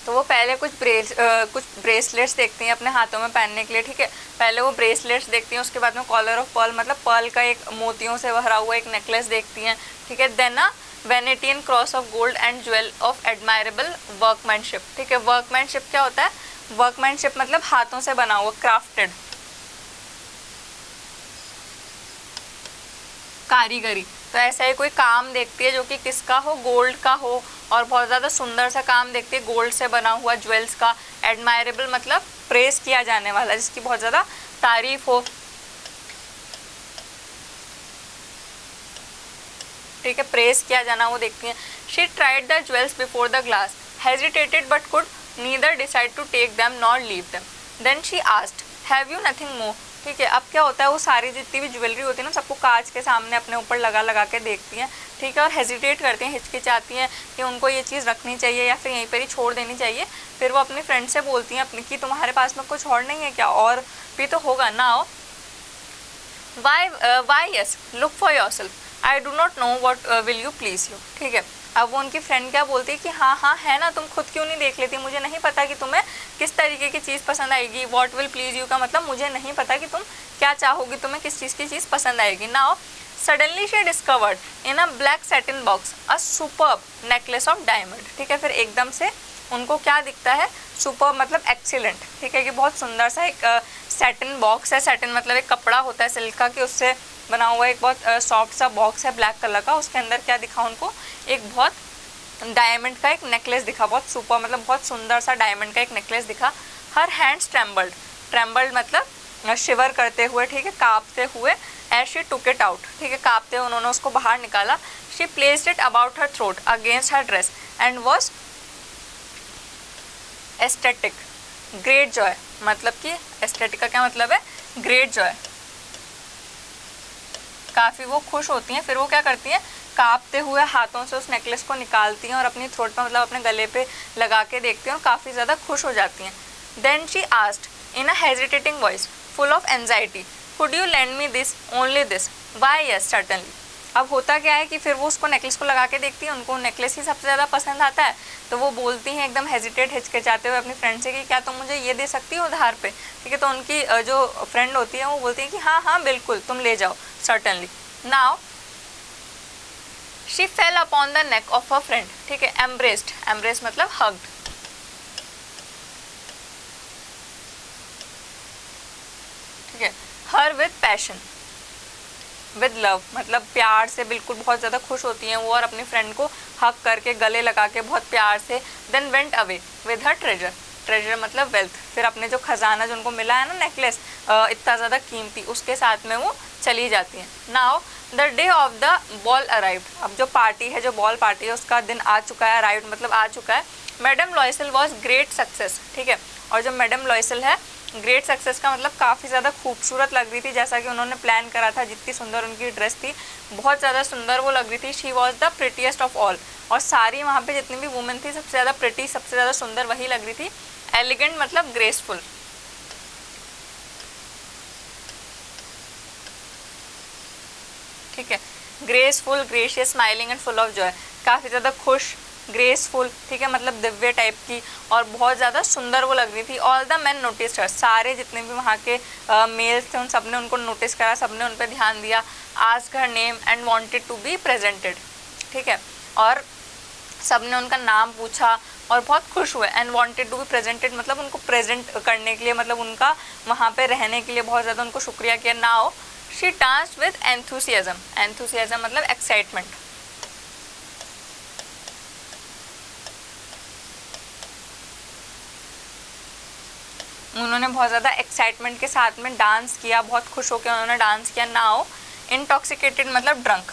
तो वो पहले कुछ ब्रेसलेट्स देखती हैं अपने हाथों में पहनने के लिए, ठीक है. पहले वो ब्रेसलेट्स देखती हैं, उसके बाद में कॉलर ऑफ पर्ल मतलब पर्ल का एक मोतियों से भरा हुआ एक नेकलेस देखती हैं, ठीक है. Then a Venetian cross of gold and jewel of admirable workmanship. ठीक है, वर्कमैनशिप क्या होता है? वर्कमैनशिप मतलब हाथों से बना हुआ, क्राफ्टेड, कारीगरी. तो ऐसा ही कोई काम देखती है जो कि किसका हो, गोल्ड का हो, और बहुत ज़्यादा सुंदर सा काम देखती है गोल्ड से बना हुआ, ज्वेल्स का. एडमायरेबल मतलब प्रेस किया जाने वाला, जिसकी बहुत ज़्यादा तारीफ हो, ठीक है, प्रेस किया जाना, वो देखती हैं. She tried the jewels before the glass, hesitated but could neither decide to take them nor leave them. Then she asked have you nothing more. ठीक है, अब क्या होता है, वो सारी जितनी भी ज्वेलरी होती है ना, सबको कांच के सामने अपने ऊपर लगा लगा के देखती हैं, ठीक है, और हेजिटेट करती हैं, हिचकिचाती हैं कि उनको ये चीज़ रखनी चाहिए या फिर यहीं पर ही छोड़ देनी चाहिए. फिर वो अपनी फ्रेंड से बोलती हैं अपनी कि तुम्हारे पास में कुछ और नहीं है क्या, और भी तो होगा ना. Why yes, look for your self, I do not know what will you please you. ठीक है, अब वो उनकी फ्रेंड क्या बोलती है कि हाँ हाँ है ना, तुम खुद क्यों नहीं देख लेती, मुझे नहीं पता कि तुम्हें किस तरीके की चीज़ पसंद आएगी. व्हाट विल प्लीज यू का मतलब मुझे नहीं पता कि तुम क्या चाहोगी, तुम्हें किस चीज़ की चीज़ पसंद आएगी. Now suddenly she discovered in a black satin box a superb necklace of diamond. ठीक है, फिर एकदम से उनको क्या दिखता है, सुपर्ब मतलब एक्सीलेंट, ठीक है, कि बहुत सुंदर सा एक सैटिन बॉक्स है. सैटिन मतलब एक कपड़ा होता है सिल्क का, कि उससे बना हुआ एक बहुत सॉफ्ट सा बॉक्स है ब्लैक कलर का. उसके अंदर क्या दिखा उनको, एक बहुत डायमंड का एक नेकलेस दिखा, बहुत सुपर मतलब बहुत सुंदर सा डायमंड का एक नेकलेस दिखा. हर हैंड्स ट्रेम्बल्ड, ट्रेम्बल्ड मतलब शिवर करते हुए, ठीक है, कांपते हुए. As she took it out, ठीक है, कांपते हुए उन्होंने उसको बाहर निकाला. She placed it about her throat against her dress and was aesthetic. Great joy मतलब कि एस्थेटिक का क्या मतलब है, ग्रेट जॉय, काफ़ी वो खुश होती हैं. फिर वो क्या करती हैं, कांपते हुए हाथों से उस नेकलेस को निकालती हैं और अपनी थ्रोट पर मतलब अपने गले पे लगा के देखती हैं और काफ़ी ज़्यादा खुश हो जाती हैं. Then she asked in a hesitating voice full of anxiety. Could you lend me this? Only this. Why yes, certainly. अब होता क्या है कि फिर वो उसको नेकलेस को लगा के देखती है, उनको नेकलेस ही सबसे ज़्यादा पसंद आता है, तो वो बोलती हैं एकदम हेजिटेट हिचकिचाते हुए अपनी फ्रेंड से कि क्या तुम मुझे ये दे सकती हो उधार पे, ठीक है। तो उनकी जो फ्रेंड होती है वो बोलती है कि हाँ हाँ बिल्कुल तुम ले जाओ, certainly. Now she fail upon the neck of a friend, ठीक है। एम्ब्रेस्ड, एम्ब्रेस मतलब हग्ड, ठीक है। Her with passion, with love मतलब प्यार से, बिल्कुल बहुत ज़्यादा खुश होती हैं वो और अपनी फ्रेंड को हक करके गले लगा के बहुत प्यार से। Then went away with her treasure, treasure मतलब वेल्थ, फिर अपने जो खजाना जो उनको मिला है ना नेकलेस इतना ज़्यादा कीमती, उसके साथ में वो चली जाती हैं। Now the day of the ball arrived, अब जो पार्टी है, जो बॉल पार्टी है उसका दिन आ चुका है, अराइव्ड मतलब आ चुका है। मैडम लॉयसल वॉज ग्रेट सक्सेस, ठीक है। और जो मैडम लॉयसल है, ग्रेट सक्सेस का मतलब काफ़ी ज़्यादा खूबसूरत लग रही थी, जैसा कि उन्होंने प्लान करा था। जितनी सुंदर उनकी ड्रेस थी, बहुत ज़्यादा सुंदर वो लग रही थी। She was the prettiest of all, और सारी वहाँ पे जितनी भी वुमेन थी सबसे ज़्यादा प्रिटी, सबसे ज़्यादा सुंदर वही लग रही थी। एलिगेंट मतलब ग्रेसफुल, ठीक है। Graceful, gracious, smiling and full of joy, काफ़ी ज़्यादा खुश, ग्रेसफुल, ठीक है, मतलब दिव्य टाइप की, और बहुत ज़्यादा सुंदर वो लग रही थी। ऑल द मैन नोटिस हर, सारे जितने भी वहाँ के मेल्स थे उन सब ने उनको नोटिस करा, सब ने उन पर ध्यान दिया। Asked her name and wanted to be presented, ठीक है, और सब ने उनका नाम पूछा और बहुत खुश हुए। And wanted to be presented मतलब उनको प्रेजेंट करने के लिए, मतलब उनका वहाँ पे रहने के लिए बहुत ज़्यादा उनको शुक्रिया किया। Now she danced with enthusiasm, enthusiasm मतलब एक्साइटमेंट, उन्होंने बहुत ज़्यादा एक्साइटमेंट के साथ में डांस किया, बहुत खुश होकर उन्होंने डांस किया। नाउ इंटॉक्सिकेटेड मतलब drunk,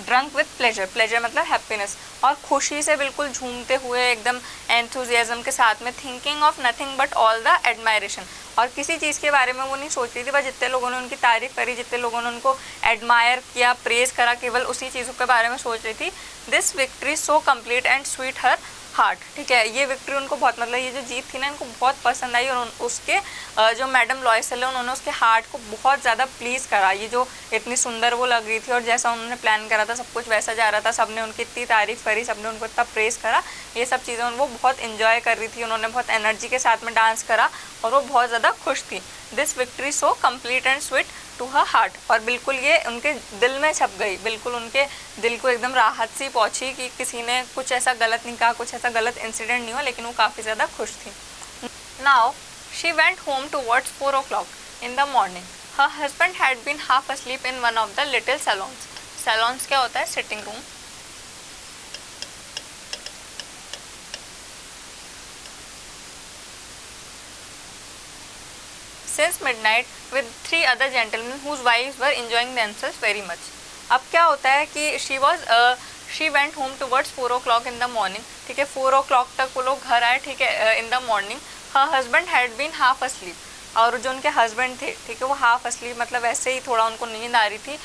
drunk with pleasure, pleasure मतलब हैप्पीनेस, और खुशी से बिल्कुल झूमते हुए एकदम एंथुजियाज्म के साथ में। Thinking of nothing but all the admiration, और किसी चीज़ के बारे में वो नहीं सोच रही थी, बस जितने लोगों ने उनकी तारीफ करी, जितने लोगों ने उनको एडमायर किया, प्रेज करा, केवल उसी चीज़ों के बारे में सोच रही थी। This victory so complete and sweet her heart, ठीक है। ये विक्ट्री उनको बहुत, मतलब ये जो जीत थी ना इनको बहुत पसंद आई, और उसके जो मैडम लॉयसल है उन्होंने उसके हार्ट को बहुत ज़्यादा प्लीज़ करा। ये जो इतनी सुंदर वो लग रही थी और जैसा उन्होंने प्लान करा था सब कुछ वैसा जा रहा था, सबने उनकी इतनी तारीफ़ करी, सबने उनको इतना प्रेस करा, ये सब चीज़ें वो बहुत इन्जॉय कर रही थी। उन्होंने बहुत एनर्जी के साथ में डांस करा और वो बहुत ज़्यादा खुश थी। This victory so complete and sweet to her heart, और बिल्कुल ये उनके दिल में छप गई, बिल्कुल उनके दिल को एकदम राहत सी पहुंची कि किसी ने कुछ ऐसा गलत नहीं कहा, कुछ ऐसा गलत इंसिडेंट नहीं हुआ, लेकिन वो काफ़ी ज़्यादा खुश थी। Now she went home towards 4 o'clock in the morning. Her husband had been half asleep in one of the little salons. Salons क्या होता है? Sitting room. Since midnight with 3 other gentlemen whose wives were enjoying themselves very much. अब क्या होता है कि she went home towards 4 o'clock in the morning, ठीक है, 4 o'clock तक वो लोग घर आए, ठीक है, in the morning. Her husband had been half asleep, और जो उनके हस्बैंड थे, ठीक है, वो हाफ asleep मतलब ऐसे ही थोड़ा उनको नींद आ रही थी।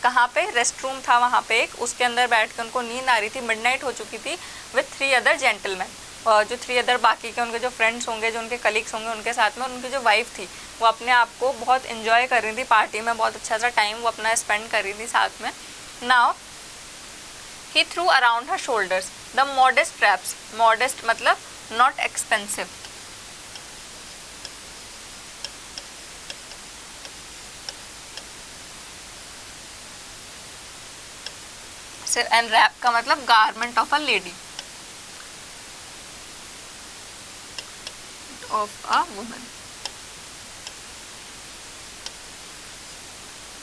कहाँ पे? रेस्ट रूम था वहाँ पे एक, उसके अंदर बैठ के उनको नींद आ रही थी। मिडनाइट हो चुकी थी। विथ 3 other gentlemen, जो 3 अदर बाकी के उनके जो फ्रेंड्स होंगे, जो उनके कलीग्स होंगे, उनके साथ में उनकी जो वाइफ थी वो अपने आप को बहुत इन्जॉय कर रही थी पार्टी में, बहुत अच्छा सा टाइम वो अपना स्पेंड कर रही थी साथ में। Now he through around her shoulders the modest traps. Modest मतलब नॉट एक्सपेंसिव, एंड रैप का मतलब garment of a lady, of a woman.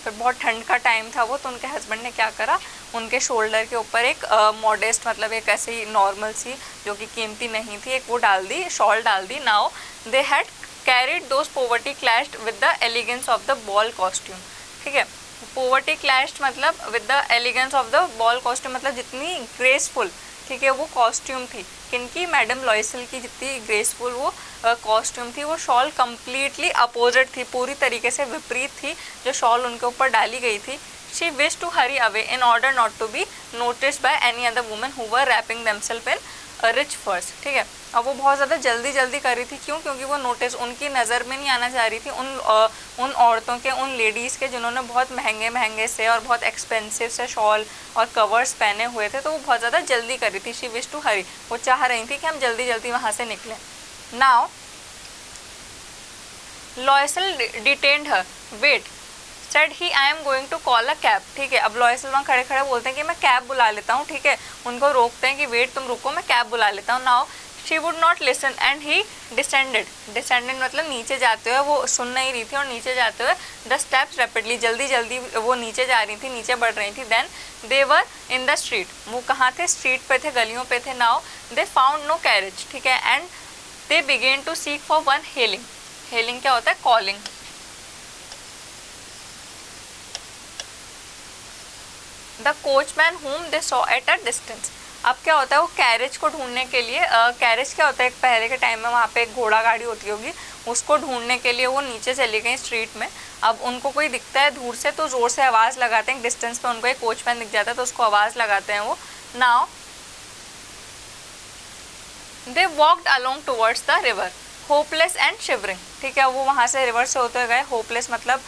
फिर बहुत ठंड का टाइम था वो, तो उनके हस्बैंड ने क्या करा, उनके शोल्डर के ऊपर एक मॉडेस्ट मतलब एक ऐसे ही नॉर्मल सी जो कि कीमती नहीं थी, एक वो डाल दी, शॉल डाल दी। Now they had carried those poverty clashed with the elegance of the ball costume, ठीक है। पोवर्टी क्लैश्ड मतलब with the elegance of the ball costume मतलब जितनी ग्रेसफुल, ठीक है, वो कॉस्ट्यूम थी किनकी? मैडम लॉयसल की। जितनी ग्रेसफुल वो कॉस्ट्यूम थी, वो शॉल कम्प्लीटली अपोजिट थी, पूरी तरीके से विपरीत थी जो शॉल उनके ऊपर डाली गई थी। She wish to hurry away in order not to be noticed by any other women who were wrapping themselves in rich furs, ठीक है। अब वो बहुत ज़्यादा जल्दी जल्दी कर रही थी, क्यों? क्योंकि वो नोटिस उनकी नज़र में नहीं आना चाह रही थी उन औरतों के, उन लेडीज़ के जिन्होंने बहुत महंगे महंगे से और बहुत एक्सपेंसिव से शॉल और कवर्स पहने हुए थे, तो वो बहुत ज़्यादा जल्दी कर रही थी। शी विश टू हरी, वो चाह रही थी कि हम जल्दी जल्दी वहाँ से निकलें। Now Loisel detained her, wait said he I am going to call a cab, ठीक है। अब लॉयसल वहाँ खड़े खड़े बोलते हैं कि मैं कैब बुला लेता हूँ, ठीक है। उनको रोकते हैं कि वेट तुम रुको, मैं कैब बुला लेता हूँ। Now she would not listen and he descended, descended मतलब नीचे जाते हुए, वो सुन नहीं रही थी और नीचे जाते हुए द स्टेप्स रैपिडली, जल्दी जल्दी वो नीचे जा रही थी, नीचे बढ़ रही थी। Then they were in the street, वो कहाँ थे? स्ट्रीट पे थे, गलियों पे थे। Now they found no carriage, ठीक है, and they began to seek for one hailing. Hailing क्या होता है? Calling. The coachman whom they saw at a distance, अब क्या होता है? वो कैरेज को ढूंढने के लिए, कैरेज क्या होता है? पहले के टाइम में वहाँ पे एक घोड़ा गाड़ी होती होगी, उसको ढूंढने के लिए वो नीचे चली गई स्ट्रीट में। अब उनको कोई दिखता है दूर से तो ज़ोर से आवाज़ लगाते हैं, डिस्टेंस पे उनको एक कोचमैन दिख जाता है तो उसको आवाज़ लगाते हैं वो। Now they walked along towards the river hopeless and shivering, ठीक है। वो वहाँ से रिवर से होते गए, होपलेस मतलब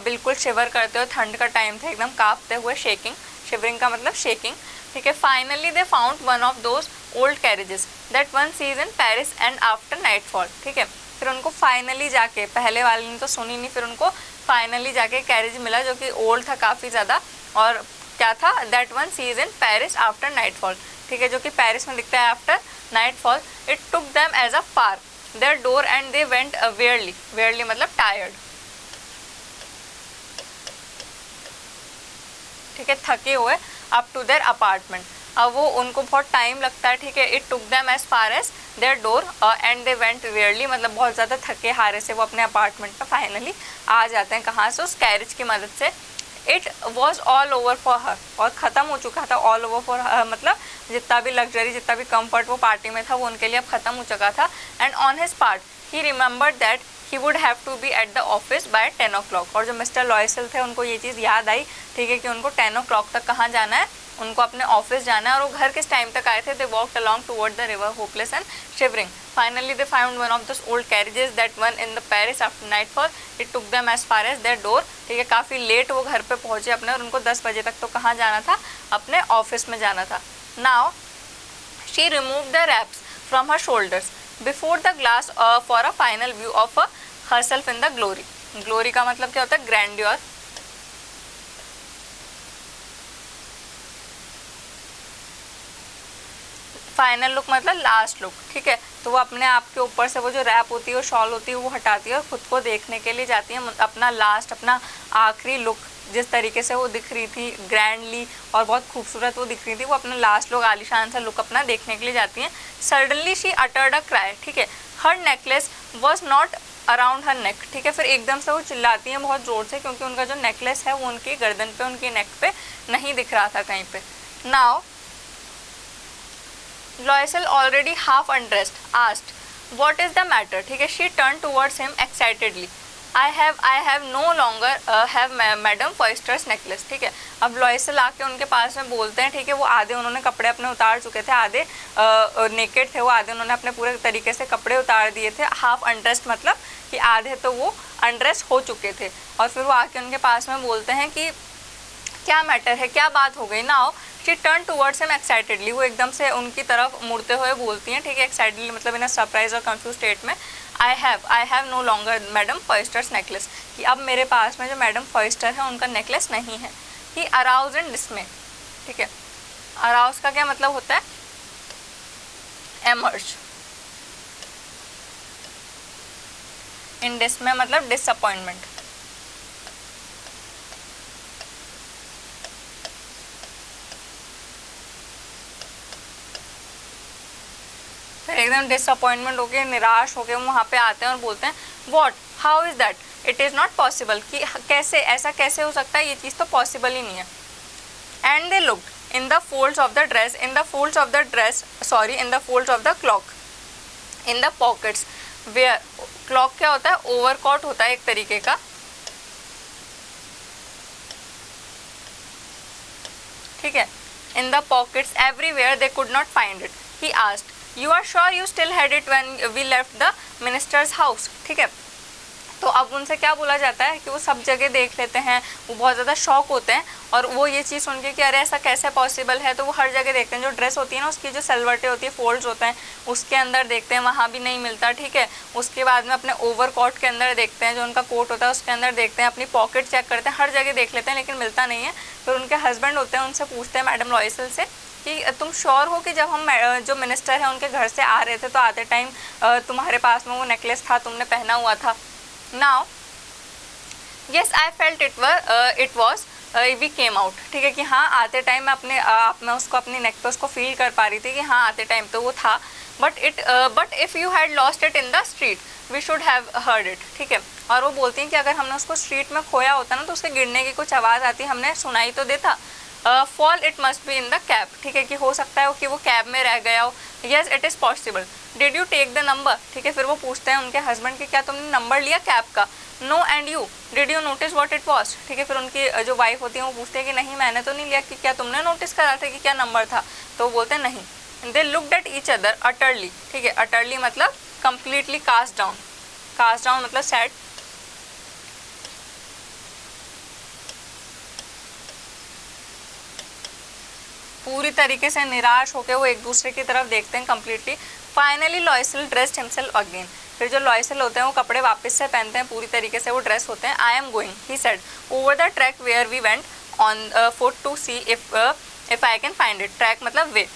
बिल्कुल शिवर करते हुए, ठंड का टाइम था, एकदम कांपते हुए, शेकिंग, शिवरिंग का मतलब शेकिंग, ठीक है। Finally they found one of those old carriages that one sees in Paris and after nightfall, ठीक है। फिर उनको फाइनली जाके, पहले वाले ने तो सुनी नहीं, फिर उनको फाइनली जाके कैरेज मिला जो कि ओल्ड था काफ़ी ज़्यादा, और क्या था? That one sees in Paris after nightfall, ठीक है, जो कि पेरिस में दिखता है after nightfall. It took them as a far their door and they went wearily, wearily मतलब tired, ठीक है, थके हुए, up to their apartment। अब वो उनको बहुत टाइम लगता है, ठीक है। It took them as far as their door and they went wearily मतलब बहुत ज़्यादा थके हारे से वो अपने अपार्टमेंट में फाइनली आ जाते हैं। कहाँ से? उस कैरेज की मदद से। It was all over for her, और ख़त्म हो चुका था। ऑल ओवर फॉर हर मतलब जितना भी लग्जरी, जितना भी कंफर्ट वो पार्टी में था, वो उनके लिए अब ख़त्म हो चुका था। And on his part he remembered that he would have to be at the office by 10 o'clock, और जो मिस्टर लॉयसल थे उनको ये चीज़ याद आई, ठीक है, कि उनको 10 o'clock तक कहाँ जाना है? उनको अपने ऑफिस जाना है। और वो घर किस टाइम तक आए थे? They walked along toward the river hopeless and shivering. Finally they found one of those old carriages that one in the Paris after nightfall. It took them as far as their door, ठीक है। काफ़ी late वो घर पे पहुंचे अपने, और उनको 10 बजे तक तो कहाँ जाना था? अपने ऑफिस में जाना था। Now she remove the wraps from her shoulders before the glass for a final view of herself in the glory. Glory का मतलब क्या होता है? ग्रैंडियर। फाइनल लुक मतलब लास्ट लुक, ठीक है। तो वो अपने आप के ऊपर से वो जो रैप होती है, वो शॉल होती है, वो हटाती है और खुद को देखने के लिए जाती है, अपना लास्ट, अपना आखिरी लुक, जिस तरीके से वो दिख रही थी ग्रैंडली और बहुत खूबसूरत वो दिख रही थी, वो अपना लास्ट लुक, आलीशान सा लुक अपना देखने के लिए जाती हैं। Suddenly she uttered a cry, ठीक है। हर नेकलेस वॉज नॉट अराउंड हर नेक, ठीक है। फिर एकदम से वो चिल्लाती हैं बहुत ज़ोर से, क्योंकि उनका जो नेकलेस है वो उनकी गर्दन पे, उनकी नेक पे नहीं दिख रहा था कहीं पे। Now Loisel already half undressed asked what is the matter, ठीक है। She turned towards him excitedly. I have no longer have Madam Foyster's necklace, ठीक है। अब लॉयसल आके उनके पास में बोलते हैं, ठीक है। वो आधे उन्होंने कपड़े अपने उतार चुके थे, आधे नेकेड थे वो, आधे उन्होंने अपने पूरे तरीके से कपड़े उतार दिए थे। हाफ अनड्रेस्ड मतलब कि आधे तो वो अनड्रेस हो चुके थे। और फिर वो आके उनके पास में बोलते हैं कि क्या मैटर है, क्या बात हो गई? Now she turn towards him excitedly, वो एकदम से उनकी तरफ मुड़ते हुए बोलती हैं, ठीक है। एक्साइटेडली मतलब इन सरप्राइज और कंफ्यूज स्टेट में। I have no longer madame Forestier's necklace, कि अब मेरे पास में जो मैडम फॉयस्टर है उनका नेकलेस नहीं है। ही अराउज इन डिस्मे, ठीक है। अराउज का क्या मतलब होता है? एमर्ज। इन डिस्मे मतलब डिसअपॉइंटमेंट। फिर एकदम डिसअपॉइंटमेंट होके, निराश होके वहाँ पे आते हैं और बोलते हैं what, how is that, it is not possible, कि कैसे, ऐसा कैसे हो सकता है, ये चीज़ तो पॉसिबल ही नहीं है। And they looked in the folds of the dress, in the folds of the dress, sorry, in the folds of the cloak, in the pockets where, cloak क्या होता है? ओवरकोट होता है एक तरीके का, ठीक है। In the pockets everywhere they could not find it, he asked you are sure you still had it when we left the minister's house, ठीक है। तो अब उनसे क्या बोला जाता है कि वो सब जगह देख लेते हैं, वो बहुत ज़्यादा शॉक होते हैं और वो ये चीज़ सुन के कि अरे ऐसा कैसे पॉसिबल है, तो वो हर जगह देखते हैं। जो ड्रेस होती है ना उसकी जो सलवटें होती है, फोल्ड्स होते हैं, उसके अंदर देखते हैं, वहाँ भी नहीं मिलता, ठीक है। उसके बाद में अपने ओवर कोट के अंदर देखते हैं, जो उनका कोट होता है उसके अंदर देखते हैं, अपनी पॉकेट चेक करते हैं, हर जगह देख लेते हैं लेकिन मिलता नहीं है। फिर उनके हस्बैंड होते हैं, उनसे पूछते हैं मैडम लॉयसल से कि तुम श्योर हो कि जब हम जो मिनिस्टर हैं उनके घर से आ रहे थे तो आते टाइम तुम्हारे पास में वो नेकलेस था, तुमने पहना हुआ था। Now yes I felt it was we came out, ठीक है, कि हाँ आते टाइम मैं अपने आप में उसको अपनी नेक पे उसको फील कर पा रही थी कि हाँ आते टाइम तो वो था, but if you had lost it in the street we should have heard it, ठीक है। और वो बोलती हैं कि अगर हमने उसको स्ट्रीट में खोया होता ना तो उसके गिरने की कुछ आवाज़ आती, हमने सुनाई तो देता। Fall it must be in the cab, ठीक है, कि हो सकता है कि वो कैब में रह गया हो। Yes it is possible. Did you take the number, ठीक है। फिर वो पूछते हैं उनके हस्बैंड कि क्या तुमने नंबर लिया कैब का। No and you did you notice what it was, ठीक है। फिर उनकी जो वाइफ होती है वो पूछते हैं कि नहीं मैंने तो नहीं लिया, कि क्या तुमने नोटिस करा था कि क्या नंबर था। तो वो बोलते हैं नहीं। They looked at each other utterly, ठीक है। अटरली मतलब completely cast down, cast down मतलब सैड। पूरी तरीके से निराश होकर वो एक दूसरे की तरफ देखते हैं completely. Finally Loisel dressed himself again, फिर जो लॉयसल होते हैं वो कपड़े वापस से पहनते हैं, पूरी तरीके से वो ड्रेस होते हैं। I am going he said over the track where we went on foot to see if I can find it. Track मतलब वे।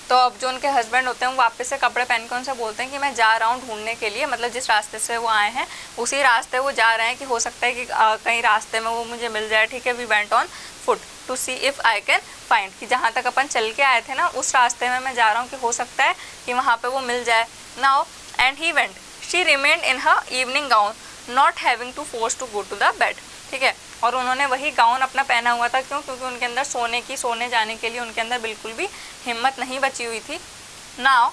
तो अब जो उनके हस्बैंड होते हैं वो वापस से कपड़े पहन के उनसे बोलते हैं कि मैं जा रहा हूँ ढूंढने के लिए, मतलब जिस रास्ते से वो आए हैं उसी रास्ते वो जा रहे हैं, कि हो सकता है कि कहीं रास्ते में वो मुझे मिल जाए, ठीक है। We went on foot to see if I can find, कि जहाँ तक अपन चल के आए थे ना उस रास्ते में मैं जा रहा हूँ कि हो सकता है कि वहाँ पे वो मिल जाए। Now and he went she remained in her evening gown not having to force to go to the bed, ठीक है। और उन्होंने वही गाउन अपना पहना हुआ था, क्यों? क्योंकि उनके अंदर सोने जाने के लिए उनके अंदर बिल्कुल भी हिम्मत नहीं बची हुई थी। नाउ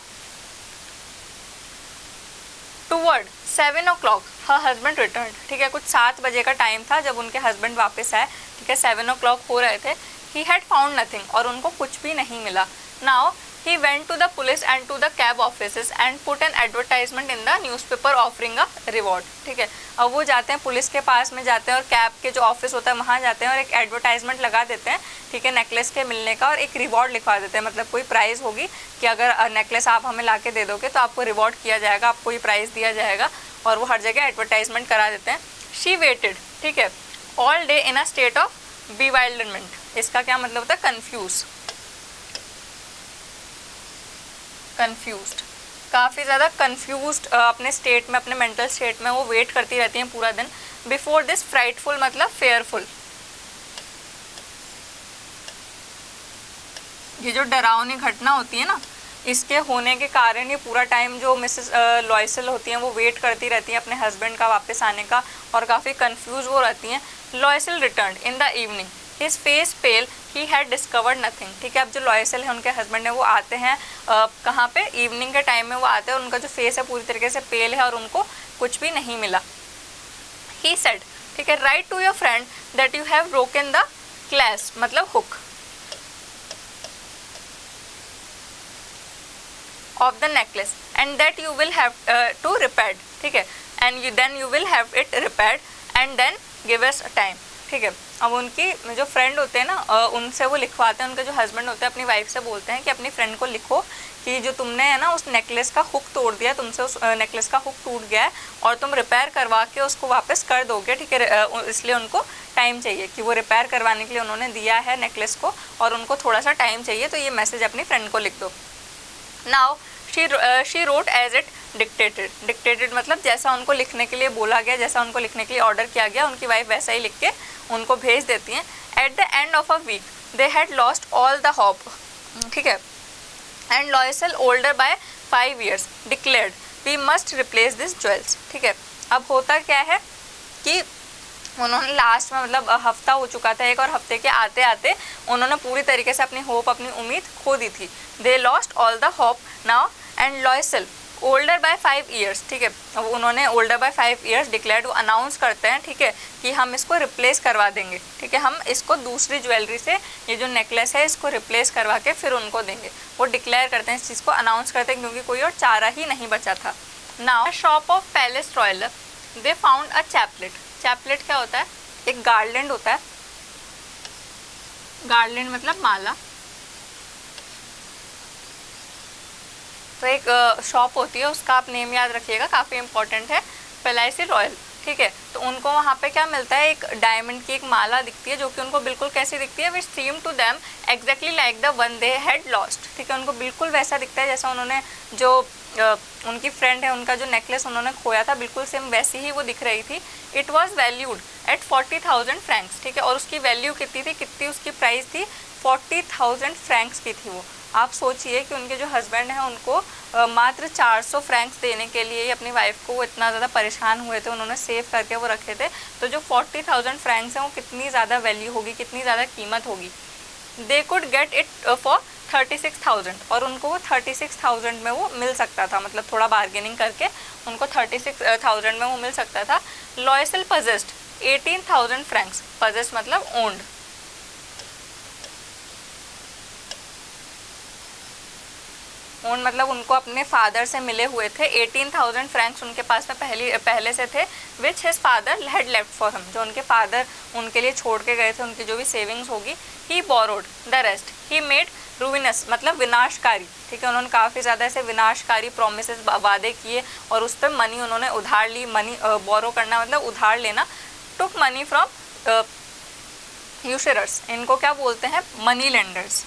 टूवर्ड 7 o'clock हर हस्बैंड रिटर्न, ठीक है। कुछ 7 बजे का टाइम था जब उनके हस्बैंड वापस आए, ठीक है। 7 o'clock हो रहे थे। ही हैड फाउंड नथिंग, और उनको कुछ भी नहीं मिला। Now he went to the police and to the cab offices and put an advertisement in the newspaper offering a reward, ठीक है। अब वो जाते हैं पुलिस के पास में जाते हैं और कैब के जो ऑफिस होता है वहाँ जाते हैं और एक एडवर्टाइजमेंट लगा देते हैं, ठीक है, नेकलेस के मिलने का, और एक रिवॉर्ड लिखवा देते हैं, मतलब कोई प्राइज़ होगी कि अगर नेकलेस आप हमें ला के दे दोगे तो आपको रिवॉर्ड किया जाएगा, आपको ये प्राइज़ दिया जाएगा, और वो हर जगह एडवर्टाइजमेंट करा देते हैं। शी वेटेड, ठीक है, all day in a state of bewilderment. इसका क्या मतलब होता है? कन्फ्यूज्ड, काफ़ी ज़्यादा कन्फ्यूज्ड अपने स्टेट में, अपने मेंटल स्टेट में वो वेट करती रहती हैं पूरा दिन। बिफोर दिस फ्राइटफुल मतलब फेयरफुल, ये जो डरावनी घटना होती है ना, इसके होने के कारण ये पूरा टाइम जो मिसेस लॉयसल होती हैं वो वेट करती रहती हैं अपने हस्बैंड का वापस आने का, और काफ़ी कंफ्यूज वो रहती हैं। Loisel return in the evening his face pale he had discovered nothing, ठीक है। अब जो लॉयसल है उनके हस्बैंड है वो आते हैं कहाँ पे? इवनिंग के टाइम में वो आते हैं, और उनका जो फेस है पूरी तरीके से पेल है और उनको कुछ भी नहीं मिला। ही सेड, ठीक है, write to your friend that you have broken the clasp मतलब hook of the necklace and that you will have to repair, ठीक है, and then you will have it repaired and then give us a time, ठीक है। अब उनकी जो friend होते हैं ना उनसे वो लिखवाते हैं, उनके जो हस्बैंड होते हैं अपनी वाइफ से बोलते हैं कि अपनी फ्रेंड को लिखो कि जो तुमने है ना उस नेकलेस का हुक तोड़ दिया, तुमसे उस नेकलेस का हुक टूट गया है और तुम रिपेयर करवा के उसको वापस कर दोगे, ठीक है। इसलिए उनको टाइम चाहिए कि वो रिपेयर करवाने के लिए उन्होंने दिया है नेकलेस को, और उनको थोड़ा सा टाइम चाहिए, तो ये मैसेज अपनी फ्रेंड को लिख दो। Now she wrote as it dictated, dictated मतलब जैसा उनको लिखने के लिए बोला गया, जैसा उनको लिखने के लिए ऑर्डर किया गया, उनकी वाइफ वैसा ही लिख के उनको भेज देती हैं। At the end of a week they had lost all the hope, ठीक है, and Loisel older by 5 years declared we must replace this jewels, ठीक है। अब होता क्या है कि उन्होंने लास्ट में मतलब हफ्ता हो चुका था एक, और हफ्ते के आते आते उन्होंने पूरी तरीके से अपनी होप, अपनी उम्मीद खो दी थी। They lost all the hope now and Loisel older by 5 years, ठीक है, अब उन्होंने ओल्डर बाय 5 ईयर्स डिक्लेयर्ड, वो अनाउंस करते हैं, ठीक है, कि हम इसको रिप्लेस करवा देंगे, ठीक है, हम इसको दूसरी ज्वेलरी से ये जो नेकलेस है इसको रिप्लेस करवा के फिर उनको देंगे। वो डिक्लेयर करते हैं, इस चीज़ को अनाउंस करते हैं, क्योंकि कोई और चारा ही नहीं बचा था। Now shop of palace royal they found a chaplet. Chaplet क्या होता है? एक गार्लैंड होता है, गार्लैंड मतलब माला। तो एक शॉप होती है, उसका आप नेम याद रखिएगा, काफ़ी इंपॉर्टेंट है, पैलेस रॉयल, ठीक है। तो उनको वहाँ पे क्या मिलता है? एक डायमंड की एक माला दिखती है, जो कि उनको बिल्कुल कैसी दिखती है? Which seem to them exactly like the one they had lost, ठीक है, उनको बिल्कुल वैसा दिखता है जैसा उन्होंने जो उनकी फ्रेंड है उनका जो नेकलेस उन्होंने खोया था, बिल्कुल सेम वैसी ही वो दिख रही थी। It was valued at 40,000 Franks, ठीक है, और उसकी वैल्यू कितनी थी, कितनी उसकी प्राइस थी? 40,000 फ्रैंक्स की थी वो। आप सोचिए कि उनके जो हस्बैंड हैं उनको मात्र 400 फ्रैंक्स देने के लिए ही अपनी वाइफ को वो इतना ज़्यादा परेशान हुए थे, उन्होंने सेव करके वो रखे थे। तो जो 40,000 फ्रैंक्स हैं वो कितनी ज़्यादा वैल्यू होगी, कितनी ज़्यादा कीमत होगी। They could get it for 36,000, और उनको वो 36,000 में वो मिल सकता था, मतलब थोड़ा बार्गेनिंग करके उनको 36,000 में वो मिल सकता था। लॉयसल पजेस्ड 18,000 फ्रैंक्स, पजेस्ड मतलब ओन्ड। ओन मतलब उनको अपने फादर से मिले हुए थे। 18,000 फ्रैंक्स उनके पास में पहले से थे, विच his father had left for him, जो उनके फादर उनके लिए छोड़ के गए थे, उनकी जो भी सेविंग्स होगी। He borrowed the rest, he made ruinous मतलब विनाशकारी, ठीक है, उन्होंने काफ़ी ज़्यादा ऐसे विनाशकारी प्रोमिसेस वादे किए और उस पर मनी उन्होंने उधार ली। मनी बोरो करना मतलब उधार लेना। टुक मनी फ्रॉम यूशरर्स, इनको क्या बोलते हैं? Money lenders.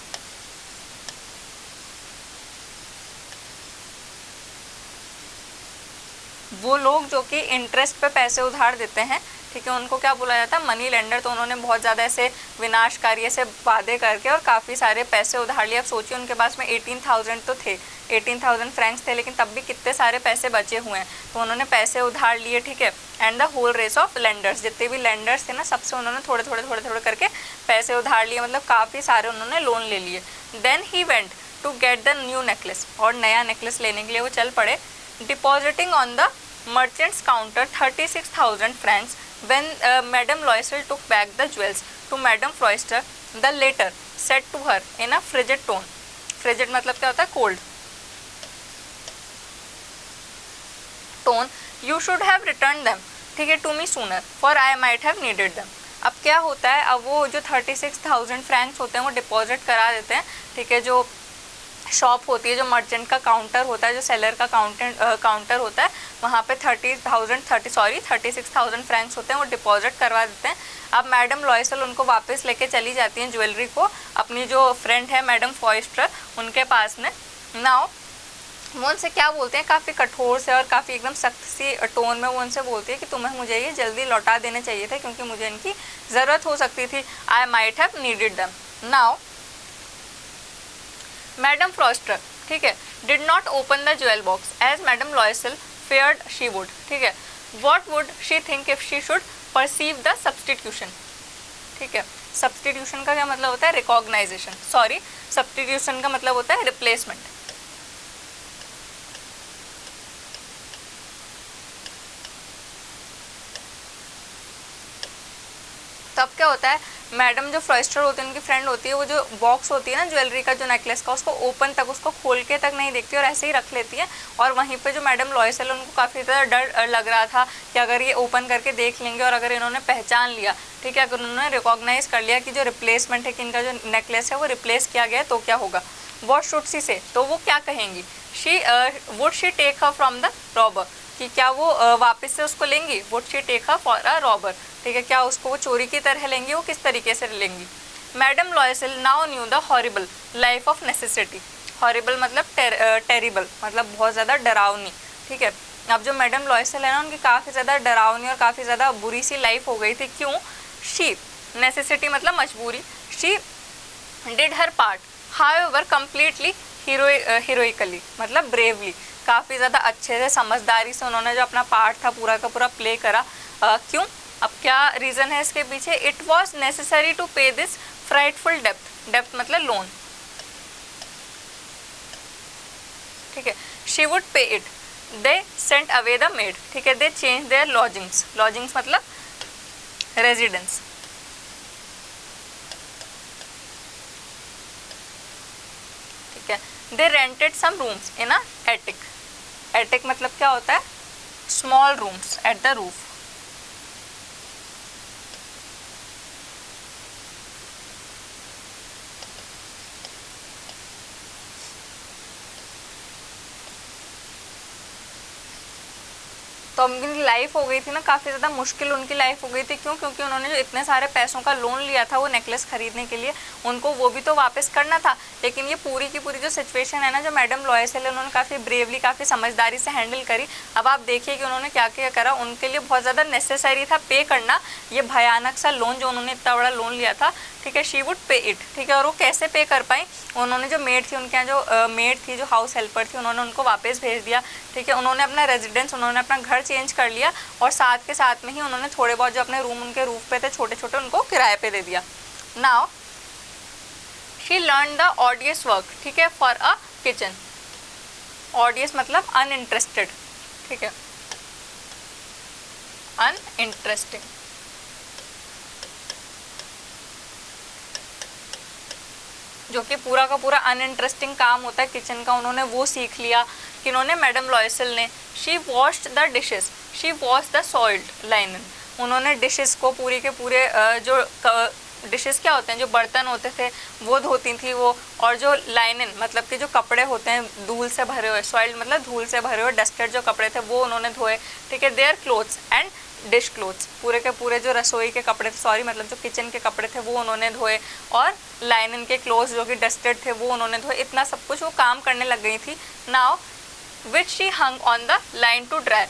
वो लोग जो कि इंटरेस्ट पे पैसे उधार देते हैं, ठीक है, उनको क्या बोला जाता है? Money lender. तो उन्होंने बहुत ज़्यादा ऐसे विनाशकारी ऐसे वादे करके और काफ़ी सारे पैसे उधार लिए। अब सोचिए उनके पास में 18,000 तो थे, 18,000 फ्रैंक्स थे, लेकिन तब भी कितने सारे पैसे बचे हुए हैं। तो उन्होंने पैसे उधार लिए, ठीक है, and the whole race of lenders, जितने भी लेंडर्स थे ना, सबसे उन्होंने थोड़े थोड़े करके पैसे उधार लिए, मतलब काफ़ी सारे उन्होंने लोन ले लिए। Then he went to get the new necklace, और नया नेकलेस लेने के लिए वो चल पड़े। Depositing on the merchant's counter 36,000 francs when Madame Loisel took back the jewels to Madame Forrester. The latter said to her in a frigid tone, frigid मतलब क्या होता है? cold tone, you should have returned them, ठीक है, to me sooner for I might have needed them. अब क्या होता है? अब वो जो 36,000 फ्रैंक्स होते हैं वो डिपॉजिट करा देते हैं, ठीक है, जो शॉप होती है, जो मर्चेंट का काउंटर होता है, जो सेलर का काउंटर होता है, वहाँ पे 36,000 फ्रैंक्स होते हैं, वो डिपॉजिट करवा देते हैं। अब मैडम लॉयसल उनको वापस लेके चली जाती हैं ज्वेलरी को, अपनी जो फ्रेंड है मैडम फॉरेस्टर उनके पास में। नाउ वो उनसे क्या बोलते हैं? काफ़ी कठोर से और काफ़ी एकदम सख्त सी टोन में वो उनसे बोलती है कि तुम्हें मुझे ये जल्दी लौटा देने चाहिए थे, क्योंकि मुझे इनकी ज़रूरत हो सकती थी। I might have needed them. Now madame Forestier, ठीक है, did not open the jewel box as madame Loisel feared she would, ठीक है। What would she think if she should perceive the substitution, ठीक है। सब्सटीट्यूशन का क्या मतलब होता है? रिकॉग्नाइजेशन, सॉरी, सब्सटीट्यूशन का मतलब होता है रिप्लेसमेंट। तब क्या होता है? मैडम जो फ्रॉस्टर होती है, उनकी फ्रेंड होती है, वो जो बॉक्स होती है ना ज्वेलरी का, जो नेकलेस का, उसको ओपन तक, उसको खोल के तक नहीं देखती और ऐसे ही रख लेती है। और वहीं पे जो मैडम लॉयसल, उनको काफ़ी ज़्यादा डर लग रहा था कि अगर ये ओपन करके देख लेंगे और अगर इन्होंने पहचान लिया, ठीक है, अगर उन्होंने रिकॉग्नाइज कर लिया कि जो रिप्लेसमेंट है, कि इनका जो नेकलेस है वो रिप्लेस किया गया है, तो क्या होगा? व्हाट शुड शी से, तो वो क्या कहेंगी? Would she take her from the robber, कि क्या वो वापस से उसको लेंगी? Would she take her for a robber, ठीक है, क्या उसको वो चोरी की तरह लेंगी? वो किस तरीके से लेंगी? Madame Loisel now knew the horrible life of necessity. Horrible मतलब टेरिबल, मतलब बहुत ज़्यादा डरावनी, ठीक है। अब जो मैडम लॉयसल है ना, उनकी काफ़ी ज़्यादा डरावनी और काफ़ी ज़्यादा बुरी सी लाइफ हो गई थी। क्यों? शी, नेसेसिटी मतलब मजबूरी, she did her part however completely heroically मतलब ब्रेवली, काफ़ी ज़्यादा अच्छे से समझदारी से उन्होंने जो अपना पार्ट था पूरा का पूरा प्ले करा। क्यों? अब क्या रीज़न है इसके पीछे? इट वॉज नेसेसरी टू पे दिस फ्राइटफुल डेप्थ, डेप्थ मतलब लोन, ठीक है। शी वुड पे it they sent away the made, ठीक है, दे चेंज देयर लॉजिंग्स, लॉजिंग्स मतलब रेजिडेंस, ठीक है, they rented some rooms in a attic, attic मतलब क्या होता है, small rooms at the roof, तो उनकी लाइफ हो गई थी ना काफ़ी ज़्यादा मुश्किल, उनकी लाइफ हो गई थी, क्यों, क्योंकि उन्होंने जो इतने सारे पैसों का लोन लिया था वो नेकलेस खरीदने के लिए, उनको वो भी तो वापस करना था। लेकिन ये पूरी की पूरी जो सिचुएशन है ना, जो मैडम लॉयसेल है, उन्होंने काफ़ी ब्रेवली, काफ़ी समझदारी से हैंडल करी। अब आप देखिए कि उन्होंने क्या क्या करा, उनके लिए बहुत ज़्यादा नेसेसरी था पे करना ये भयानक सा लोन, जो उन्होंने इतना बड़ा लोन लिया था, ठीक है, शी वुड पे इट, ठीक है। और वो कैसे पे कर पाई, उन्होंने जो मेड थी, उनके यहाँ जो मेड थी, जो हाउस हेल्पर थी, उन्होंने उनको वापस भेज दिया, ठीक है, उन्होंने अपना रेजिडेंस, उन्होंने अपना घर चेंज कर लिया, और साथ के साथ में ही उन्होंने थोड़े बहुत जो अपने रूम उनके रूफ पे थे छोटे छोटे, उनको किराए पे दे दिया। Now she learn the ऑडियस work, ठीक है, फॉर अ किचन, ऑडियस मतलब अनइंटरेस्टेड, ठीक है, अनइंटरेस्टिंग, जो कि पूरा का पूरा अनइंटरेस्टिंग काम होता है किचन का, उन्होंने वो सीख लिया। किन्होंने, मैडम लॉयसेल ने, she washed the dishes, she wash the soiled linen, उन्होंने डिशेस को पूरी के पूरे जो डिशेस क्या होते हैं, जो बर्तन होते थे वो धोती थी वो, और जो लाइनन मतलब कि जो कपड़े होते हैं धूल से भरे हुए, सॉइल्ड मतलब धूल से भरे हुए डस्टेड जो कपड़े थे वो उन्होंने धोए, ठीक है, their clothes and dish clothes, पूरे के पूरे जो रसोई के कपड़े थे, सॉरी मतलब जो किचन के कपड़े थे वो उन्होंने धोए, और लाइनन के क्लोथ्स जो कि डस्टेड थे वो उन्होंने धोए, इतना सब कुछ वो काम करने लग गई थी। Now which she hung on the line to dry,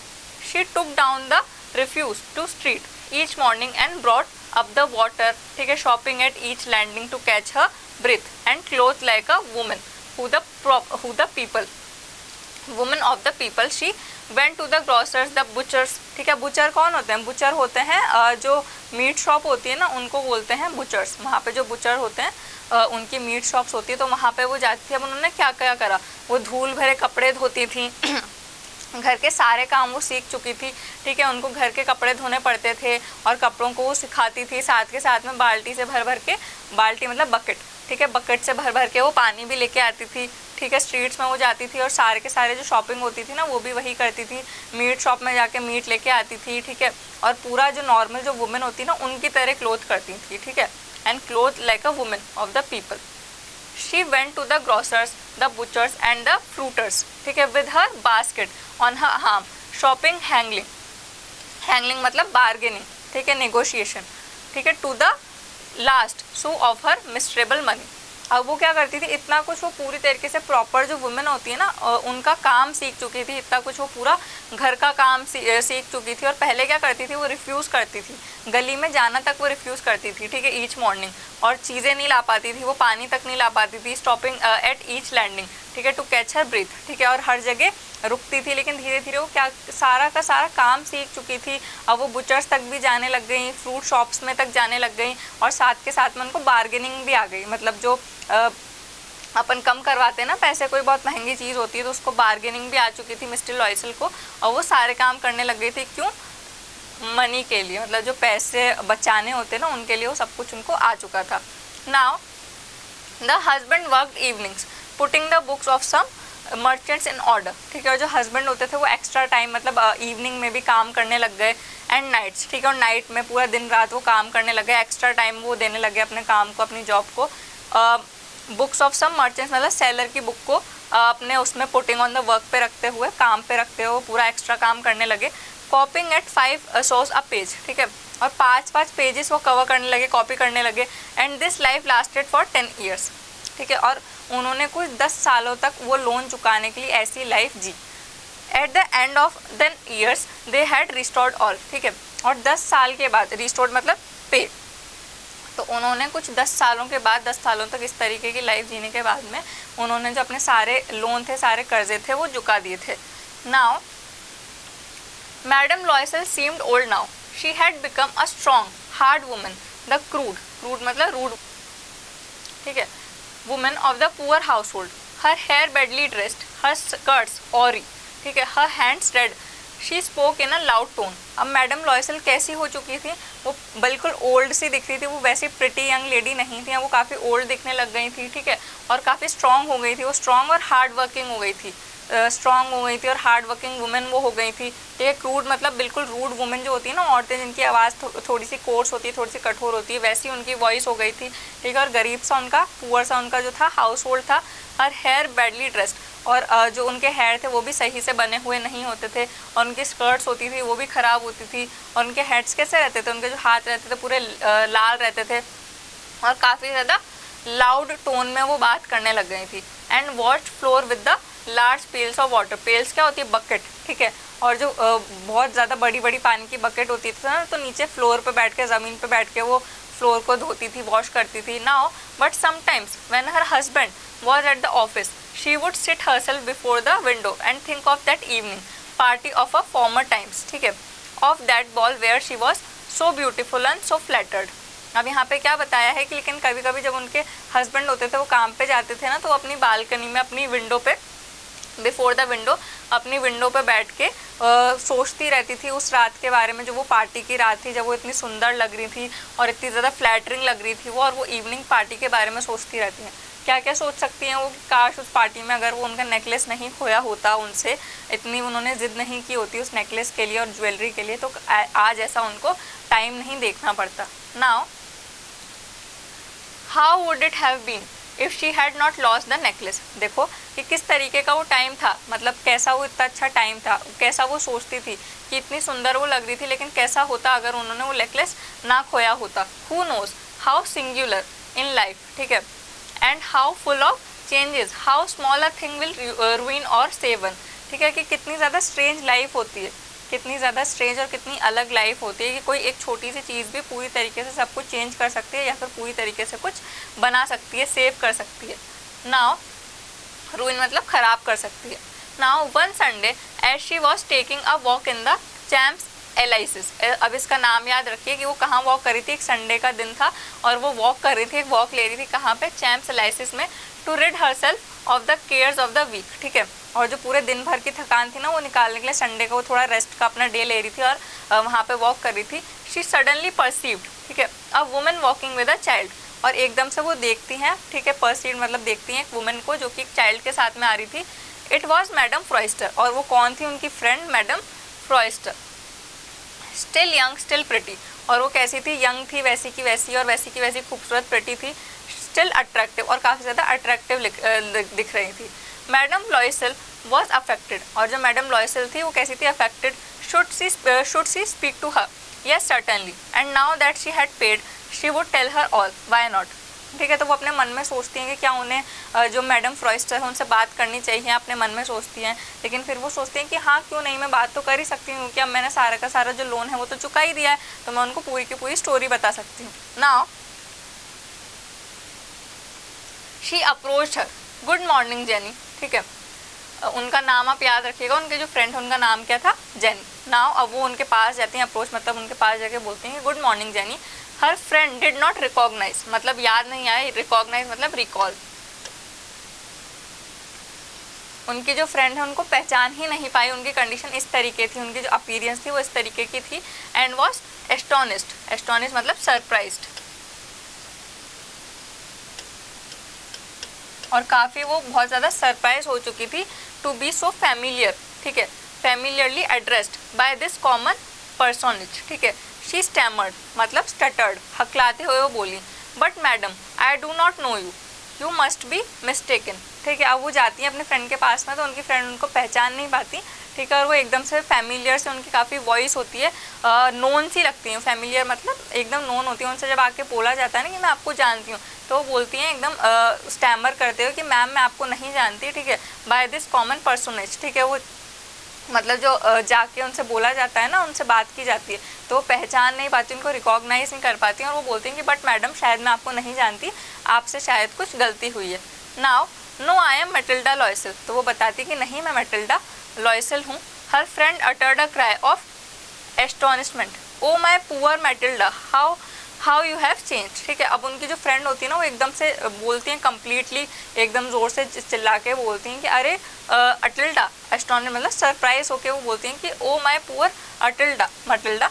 she took down the refuse to street each morning and brought up the water, ठीक है, shopping at each landing to catch her breath and cloth like a woman who the people, woman of the people, she went to the grocer's the butcher's, ठीक है, butcher कौन होते हैं, butcher होते हैं जो मीट शॉप होती है ना उनको बोलते हैं बुचर्स, वहाँ पे जो बुचर होते हैं उनकी मीट शॉप्स होती है, तो वहाँ पे वो जाती थी। अब उन्होंने क्या क्या करा, वो धूल भरे कपड़े धोती थी घर के सारे काम वो सीख चुकी थी, ठीक है, उनको घर के कपड़े धोने पड़ते थे और कपड़ों को वो सिखाती थी, साथ के साथ में बाल्टी से भर भर के, बाल्टी मतलब बकेट, ठीक है, बकेट से भर भर के वो पानी भी लेके आती थी, ठीक है, स्ट्रीट्स में वो जाती थी और सारे के सारे जो शॉपिंग होती थी ना वो भी वही करती थी, मीट शॉप में जाके मीट लेके आती थी, ठीक है, और पूरा जो नॉर्मल जो वुमेन होती ना उनकी तरह क्लोथ करती थी, ठीक है, and cloth like a women of the people. She went to the grocers, the butchers and the fruiters, ठीक है, with her basket on her arm, shopping, haggling मतलब bargaining, ठीक है, negotiation, ठीक है, to the last sou of her miserable money। अब वो क्या करती थी, इतना कुछ वो पूरी तरीके से प्रॉपर जो वुमेन होती है ना उनका काम सीख चुकी थी, इतना कुछ वो पूरा घर का काम सीख चुकी थी। और पहले क्या करती थी, वो रिफ्यूज़ करती थी, गली में जाना तक वो रिफ्यूज़ करती थी, ठीक है, ईच मॉर्निंग, और चीज़ें नहीं ला पाती थी, वो पानी तक नहीं ला पाती थी, स्टॉपिंग एट ईच लैंडिंग, ठीक है, टू कैच हर ब्रीथ, ठीक है, और हर जगह रुकती थी। लेकिन धीरे धीरे वो क्या सारा का सारा काम सीख चुकी थी। अब वो बुचर्स तक भी जाने लग गई, फ्रूट शॉप्स में तक जाने लग गई, और साथ के साथ में उनको बार्गेनिंग भी आ गई, मतलब जो अपन कम करवाते हैं ना पैसे, कोई बहुत महंगी चीज़ होती है तो उसको बार्गेनिंग भी आ चुकी थी मिस्टर लॉयसेल को, और वो सारे काम करने लग गई थी। क्यों? मनी के लिए, मतलब जो पैसे बचाने होते ना उनके लिए वो सब कुछ उनको आ चुका था। Now the husband worked evenings putting the books of some merchants in order, ठीक है, और जो हस्बैंड होते थे वो एक्स्ट्रा टाइम मतलब इवनिंग में भी काम करने लग गए, एंड नाइट्स, ठीक है, और नाइट में पूरा दिन रात वो काम करने लग गए, एक्स्ट्रा टाइम वो देने लगे अपने काम को, अपनी जॉब को। बुक्स ऑफ सम मर्चेंट्स मतलब सेलर की बुक को अपने उसमें पुटिंग ऑन द वर्क पे रखते हुए, काम पे रखते हुए पूरा एक्स्ट्रा काम करने लगे। Copying at 5 sous a page, ठीक है, और 5 पेजेस वो कवर करने लगे, कॉपी करने लगे। And this life lasted for 10 years, ठीक है, और उन्होंने कुछ 10 सालों तक वो लोन चुकाने के लिए ऐसी लाइफ जी। At the end of 10 years they had restored all, ठीक है, और 10 साल के बाद, रिस्टोर्ड मतलब पे, तो उन्होंने कुछ 10 सालों के बाद, 10 सालों तक इस तरीके की लाइफ जीने के बाद में उन्होंने जो अपने सारे लोन थे, सारे कर्जे थे वो चुका दिए थे। Now madame Loisel seemed old now, she had become a strong hard woman, the crude मतलब रूड, ठीक है, woman of the poor household, her hair badly dressed, her skirts awry, ठीक है, her hands red, she spoke in a loud tone. अब madame Loisel कैसी हो चुकी थी, वो बिल्कुल ओल्ड सी दिख रही थी, वो वैसी प्रिटी यंग लेडी नहीं थी, वो काफ़ी ओल्ड दिखने लग गई थी, ठीक है, और काफ़ी स्ट्रांग हो गई थी, वो स्ट्रांग और हार्ड वर्किंग हो गई थी, स्ट्रांग हो गई थी और हार्ड वर्किंग वुमेन वो हो गई थी। ठीक है, क्रूड मतलब बिल्कुल रूड वुमेन जो होती है ना, औरतें जिनकी आवाज़ थोड़ी सी कोर्स होती है, थोड़ी सी कठोर होती है, वैसी उनकी वॉइस हो गई थी, ठीक है, और गरीब सा उनका, पुअर सा उनका जो था हाउस होल्ड था। हर हेयर बैडली ड्रेस्ड, और जो उनके हेयर थे वो भी सही से बने हुए नहीं होते थे, और उनकी स्कर्ट्स होती थी वो भी ख़राब होती थी, और उनके हेड्स कैसे रहते थे, उनके जो हाथ रहते थे पूरे लाल रहते थे, और काफ़ी ज़्यादा लाउड टोन में वो बात करने लग गई थी। And washed floor with the large pails of water, pails क्या होती है, बकेट, ठीक है, और जो बहुत ज़्यादा बड़ी बड़ी पानी की बकेट होती थी ना, तो नीचे फ्लोर पे बैठ के, ज़मीन पे बैठ के वो फ्लोर को धोती थी, वॉश करती थी। Now but sometimes when her husband was at the office, she would sit herself before the window and think of that evening party of a former times, ठीक है, of that ball where she was so beautiful and so flattered। अब यहाँ पे क्या बताया है कि लेकिन कभी कभी जब उनके हस्बैंड होते थे, वो काम पे जाते थे ना, तो अपनी बालकनी में, अपनी विंडो पे, बिफोर द विंडो, अपनी विंडो पे बैठ के सोचती रहती थी उस रात के बारे में, जो वो पार्टी की रात थी, जब वो इतनी सुंदर लग रही थी और इतनी ज़्यादा फ्लैटरिंग लग रही थी वो, और वो इवनिंग पार्टी के बारे में सोचती रहती हैं। क्या क्या सोच सकती हैं वो, काश उस पार्टी में अगर वो उनका नेकलेस नहीं खोया होता उनसे, इतनी उन्होंने ज़िद नहीं की होती उस नेकलेस के लिए और ज्वेलरी के लिए, तो आज ऐसा उनको टाइम नहीं देखना पड़ता। Now how would it have been if she had not lost the necklace. देखो कि किस तरीके का वो टाइम था, मतलब कैसा वो इतना अच्छा टाइम था, कैसा वो सोचती थी कि इतनी सुंदर वो लग रही थी, लेकिन कैसा होता अगर उन्होंने वो नेकलेस ना खोया होता। Who knows how singular in life, ठीक है, and how full of changes, how small a thing will ruin or save one, ठीक है, कि कितनी ज़्यादा स्ट्रेंज लाइफ होती है, कितनी ज़्यादा स्ट्रेंज और कितनी अलग लाइफ होती है कि कोई एक छोटी सी चीज़ भी पूरी तरीके से सब कुछ चेंज कर सकती है या फिर पूरी तरीके से कुछ बना सकती है, सेव कर सकती है। नाउ रूइन मतलब ख़राब कर सकती है। Now one Sunday as she was taking a walk in the Champs Elysees, अब इसका नाम याद रखिए कि वो कहाँ वॉक कर रही थी, एक संडे का दिन था और वो वॉक कर रही थी, एक वॉक ले रही थी, कहाँ पे, चैम्प्स एलाइसिस में, to rid herself of the cares of the week, ठीक है, और जो पूरे दिन भर की थकान थी ना वो निकालने के लिए संडे को वो थोड़ा रेस्ट का अपना डे ले रही थी और वहाँ पे वॉक कर रही थी। शी सडनली परसीव्ड, ठीक है, a woman walking with a child, और एकदम से वो देखती हैं, ठीक है, परसीव्ड मतलब देखती हैं एक वुमन को जो कि एक चाइल्ड के साथ में आ रही थी। इट वॉज मैडम फ्रॉइस्टर, और वो कौन थी, उनकी friend madame Forestier. Still young still pretty, और वो कैसी थी, यंग थी वैसी की वैसी और वैसी की वैसी खूबसूरत प्रिटी थी। स्टिल अट्रैक्टिव, और काफ़ी ज़्यादा अट्रैक्टिव दिख रही थी। मैडम लॉयसेल वॉज अफेक्टेड, और जो मैडम लॉयसेल थी वो कैसी थी, affected. Should she speak to her, yes certainly, and now that she had paid she would tell her all, why not, ठीक है, तो वो अपने मन में सोचती हैं कि क्या उन्हें जो मैडम फ्रॉइस्टर है उनसे बात करनी चाहिए, अपने मन में सोचती हैं, लेकिन फिर वो सोचती हैं कि हाँ क्यों नहीं, मैं बात तो कर ही सकती हूँ, कि अब मैंने सारा का सारा जो लोन है वो तो चुका ही दिया है, तो मैं उनको पूरी की पूरी स्टोरी बता सकती हूँ। Now she approached her, good morning jenny, ठीक है, उनका नाम आप याद रखिएगा, उनके जो फ्रेंड उनका नाम क्या था, जेनी। नाउ अब वो उनके पास जाती हैं, अप्रोच मतलब उनके पास जाके बोलती हैं good morning Jeanne. Her friend did not recognise, मतलब याद नहीं आए, रिकॉग्नाइज मतलब रिकॉल, उनकी जो फ्रेंड है उनको पहचान ही नहीं पाई, उनकी कंडीशन इस तरीके थी, उनकी जो अपीयरेंस थी वो इस तरीके की थी। एंड वॉज एस्टोनिस्ड, एस्टोनिस्ड मतलब सरप्राइज्ड, और काफ़ी वो बहुत ज़्यादा सरप्राइज हो चुकी थी। टू बी सो फैमिलियर, ठीक है, familiarly addressed by this common personage, ठीक है। शी स्टैमर्ड मतलब स्टटर्ड, हकलाते हुए वो बोली, but madam I do not no you, you must be mistaken, ठीक है। अब वो जाती हैं अपने फ्रेंड के पास में, तो उनकी फ्रेंड उनको पहचान नहीं पाती, ठीक है, और वो एकदम से फैमिलियर से, उनकी काफ़ी वॉइस होती है, नोन सी लगती हैं, फैमिलियर मतलब एकदम नोन होती है, उनसे जब आके बोला जाता है ना कि मैं आपको जानती हूँ, तो वो बोलती हैं एकदम स्टैमर करते हुए कि मैम मैं आपको नहीं जानती, ठीक है, बाय दिस कॉमन पर्सोनेज, ठीक है, वो मतलब जो जाके उनसे बोला जाता है ना, उनसे बात की जाती है, तो वो पहचान नहीं पाती, उनको रिकॉग्नाइज नहीं कर पाती, और वो बोलती हैं कि बट मैडम शायद मैं आपको नहीं जानती, आपसे शायद कुछ गलती हुई है। Now no I am Mathilde Loisel, तो वो बताती कि नहीं मैं मैटिल्डा लॉयसेल हूँ। Her friend uttered a cry of astonishment, oh my poor Mathilde, how you have change, ठीक है। अब उनकी जो फ्रेंड होती है ना वो एकदम से बोलती हैं कम्प्लीटली, एकदम ज़ोर से चिल्ला के बोलती हैं कि अरे अटिल्डा, एस्टोनिश मतलब सरप्राइज होके वो बोलती हैं कि oh my poor Matilda, Matilda,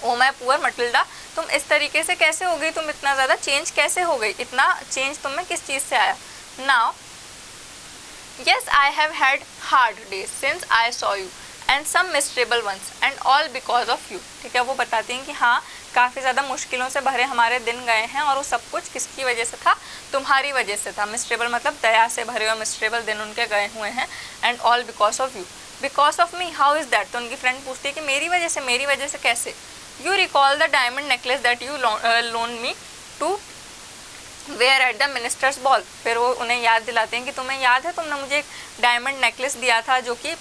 oh my poor Matilda, तुम इस तरीके से कैसे हो गई, तुम इतना ज़्यादा चेंज कैसे हो गई, इतना चेंज तुम में किस चीज़ से आया। Now yes I have had hard days since I saw you and some miserable ones and all because of you, ठीक है। वो बताती हैं कि हाँ काफ़ी ज़्यादा मुश्किलों से भरे हमारे दिन गए हैं और वो सब कुछ किसकी वजह से था, तुम्हारी वजह से था। मिसरेबल मतलब दया से भरे हुए मिसरेबल दिन उनके गए हुए हैं, and all because of you, because of me how is that, तो उनकी फ्रेंड पूछती है कि मेरी वजह से कैसे। You recall the diamond necklace that you loan me to wear at the minister's ball, फिर वो उन्हें याद दिलाते हैं कि तुम्हें याद है तुमने मुझे एक डायमंड नेकलेस दिया था जो कि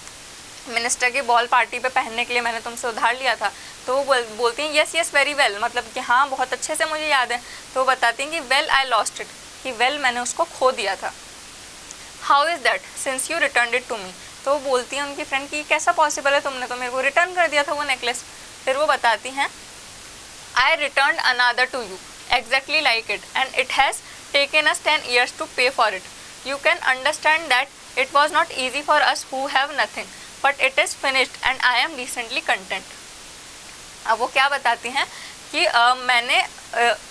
मिनिस्टर की बॉल पार्टी पे पहनने के लिए मैंने तुमसे उधार लिया था। तो वो बोलती हैं यस यस वेरी वेल, मतलब कि हाँ बहुत अच्छे से मुझे याद है। तो वो बताती हैं कि वेल आई लॉस्ट इट, कि वेल मैंने उसको खो दिया था। How is that since you return it to me, तो वो बोलती हैं उनकी फ्रेंड कि कैसा पॉसिबल है, तुमने तो मेरे को रिटर्न कर दिया था वो नेकलेस। फिर वो बताती हैं I return another to you exactly like it and it has taken us 10 years to pay for it. You can understand that it was not easy for us who have nothing, but it is finished and I am decently content. अब वो क्या बताती हैं कि मैंने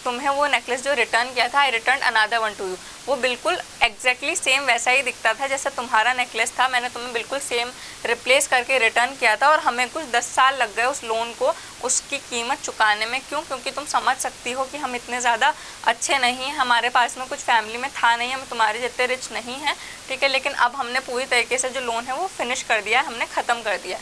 तुम्हें वो necklace जो रिटर्न किया था, I return another one to you, वो बिल्कुल एग्जैक्टली सेम वैसा ही दिखता था जैसा तुम्हारा नेकलेस था, मैंने तुम्हें बिल्कुल सेम रिप्लेस करके रिटर्न किया था और हमें कुछ 10 साल लग गए उस लोन को उसकी कीमत चुकाने में। क्यों? क्योंकि तुम समझ सकती हो कि हम इतने ज़्यादा अच्छे नहीं हैं, हमारे पास में कुछ फैमिली में था नहीं, हम तुम्हारे जितने रिच नहीं हैं, ठीक है, लेकिन अब हमने पूरी तरीके से जो लोन है वो फिनिश कर दिया, हमने ख़त्म कर दिया।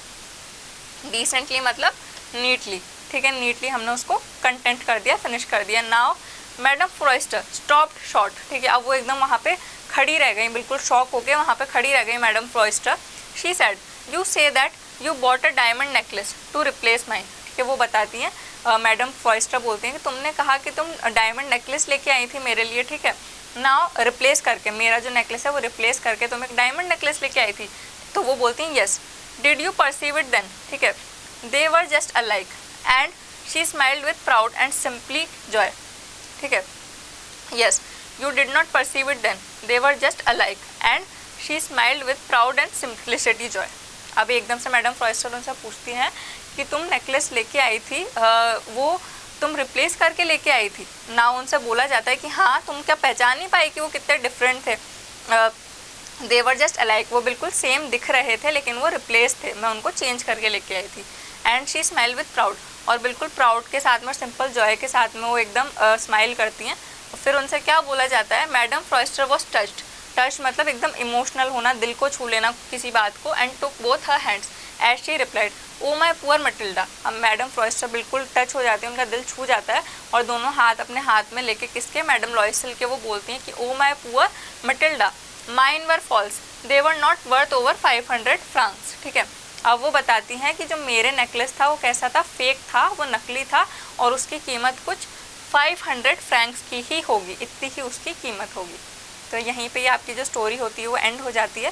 डिसेंटली मतलब नीटली, ठीक है, नीटली हमने उसको कंटेंट कर दिया, फिनिश कर दिया। नाउ मैडम फ्रॉइस्टर स्टॉप्ड शॉर्ट, ठीक है, अब वो एकदम वहाँ पे खड़ी रह गई, बिल्कुल शॉक हो गए, वहाँ पे खड़ी रह गई madam Forestier. She said you say that you bought a diamond necklace to replace mine, ठीक है, वो बताती हैं मैडम फ्रॉइस्टर बोलती हैं कि तुमने कहा कि तुम डायमंड नेकलेस लेके आई थी मेरे लिए, ठीक है, नाउ रिप्लेस करके मेरा जो नेकलेस है वो रिप्लेस करके तुम एक डायमंड नेकलेस लेके आई थी। तो वो बोलती हैं yes, did you perceive it then, ठीक है, they were just alike and she smiled with proud and simply joy, ठीक है, yes you did not perceive it then, they were just alike and she smiled with proud and simplicity joy। अब एकदम से madam फ्रॉइस्टर उनसे पूछती हैं कि तुम नेकलेस लेके आई थी वो तुम रिप्लेस करके लेके आई थी ना। उनसे बोला जाता है कि हाँ तुम क्या पहचान नहीं पाई कि वो कितने डिफरेंट थे। they were just alike, वो बिल्कुल सेम दिख रहे थे लेकिन वो रिप्लेस थे, मैं उनको चेंज करके लेके आई थी। And she smile with proud, और बिल्कुल प्राउड के साथ में, सिंपल जॉय के साथ में वो एकदम स्माइल करती हैं। फिर उनसे क्या बोला जाता है, मैडम फ्रॉइस्टर वॉज टच्ड, टच मतलब एकदम इमोशनल होना, दिल को छू लेना किसी बात को, and took both her hands as she replied oh my poor Matilda. अब मैडम फ्रॉइस्टर बिल्कुल टच हो जाती है, उनका दिल छू जाता है और दोनों हाथ अपने हाथ में लेके किसके, मैडम लॉयसल के, वो बोलती हैं कि oh my poor Matilda mine were false they were not worth over 500 francs, ठीक है। अब वो बताती हैं कि जो मेरे नेकलेस था वो कैसा था, फेक था, वो नकली था और उसकी कीमत कुछ 500 फ्रैंक्स की ही होगी, इतनी ही उसकी कीमत होगी। तो यहीं पे आपकी जो स्टोरी होती है वो एंड हो जाती है।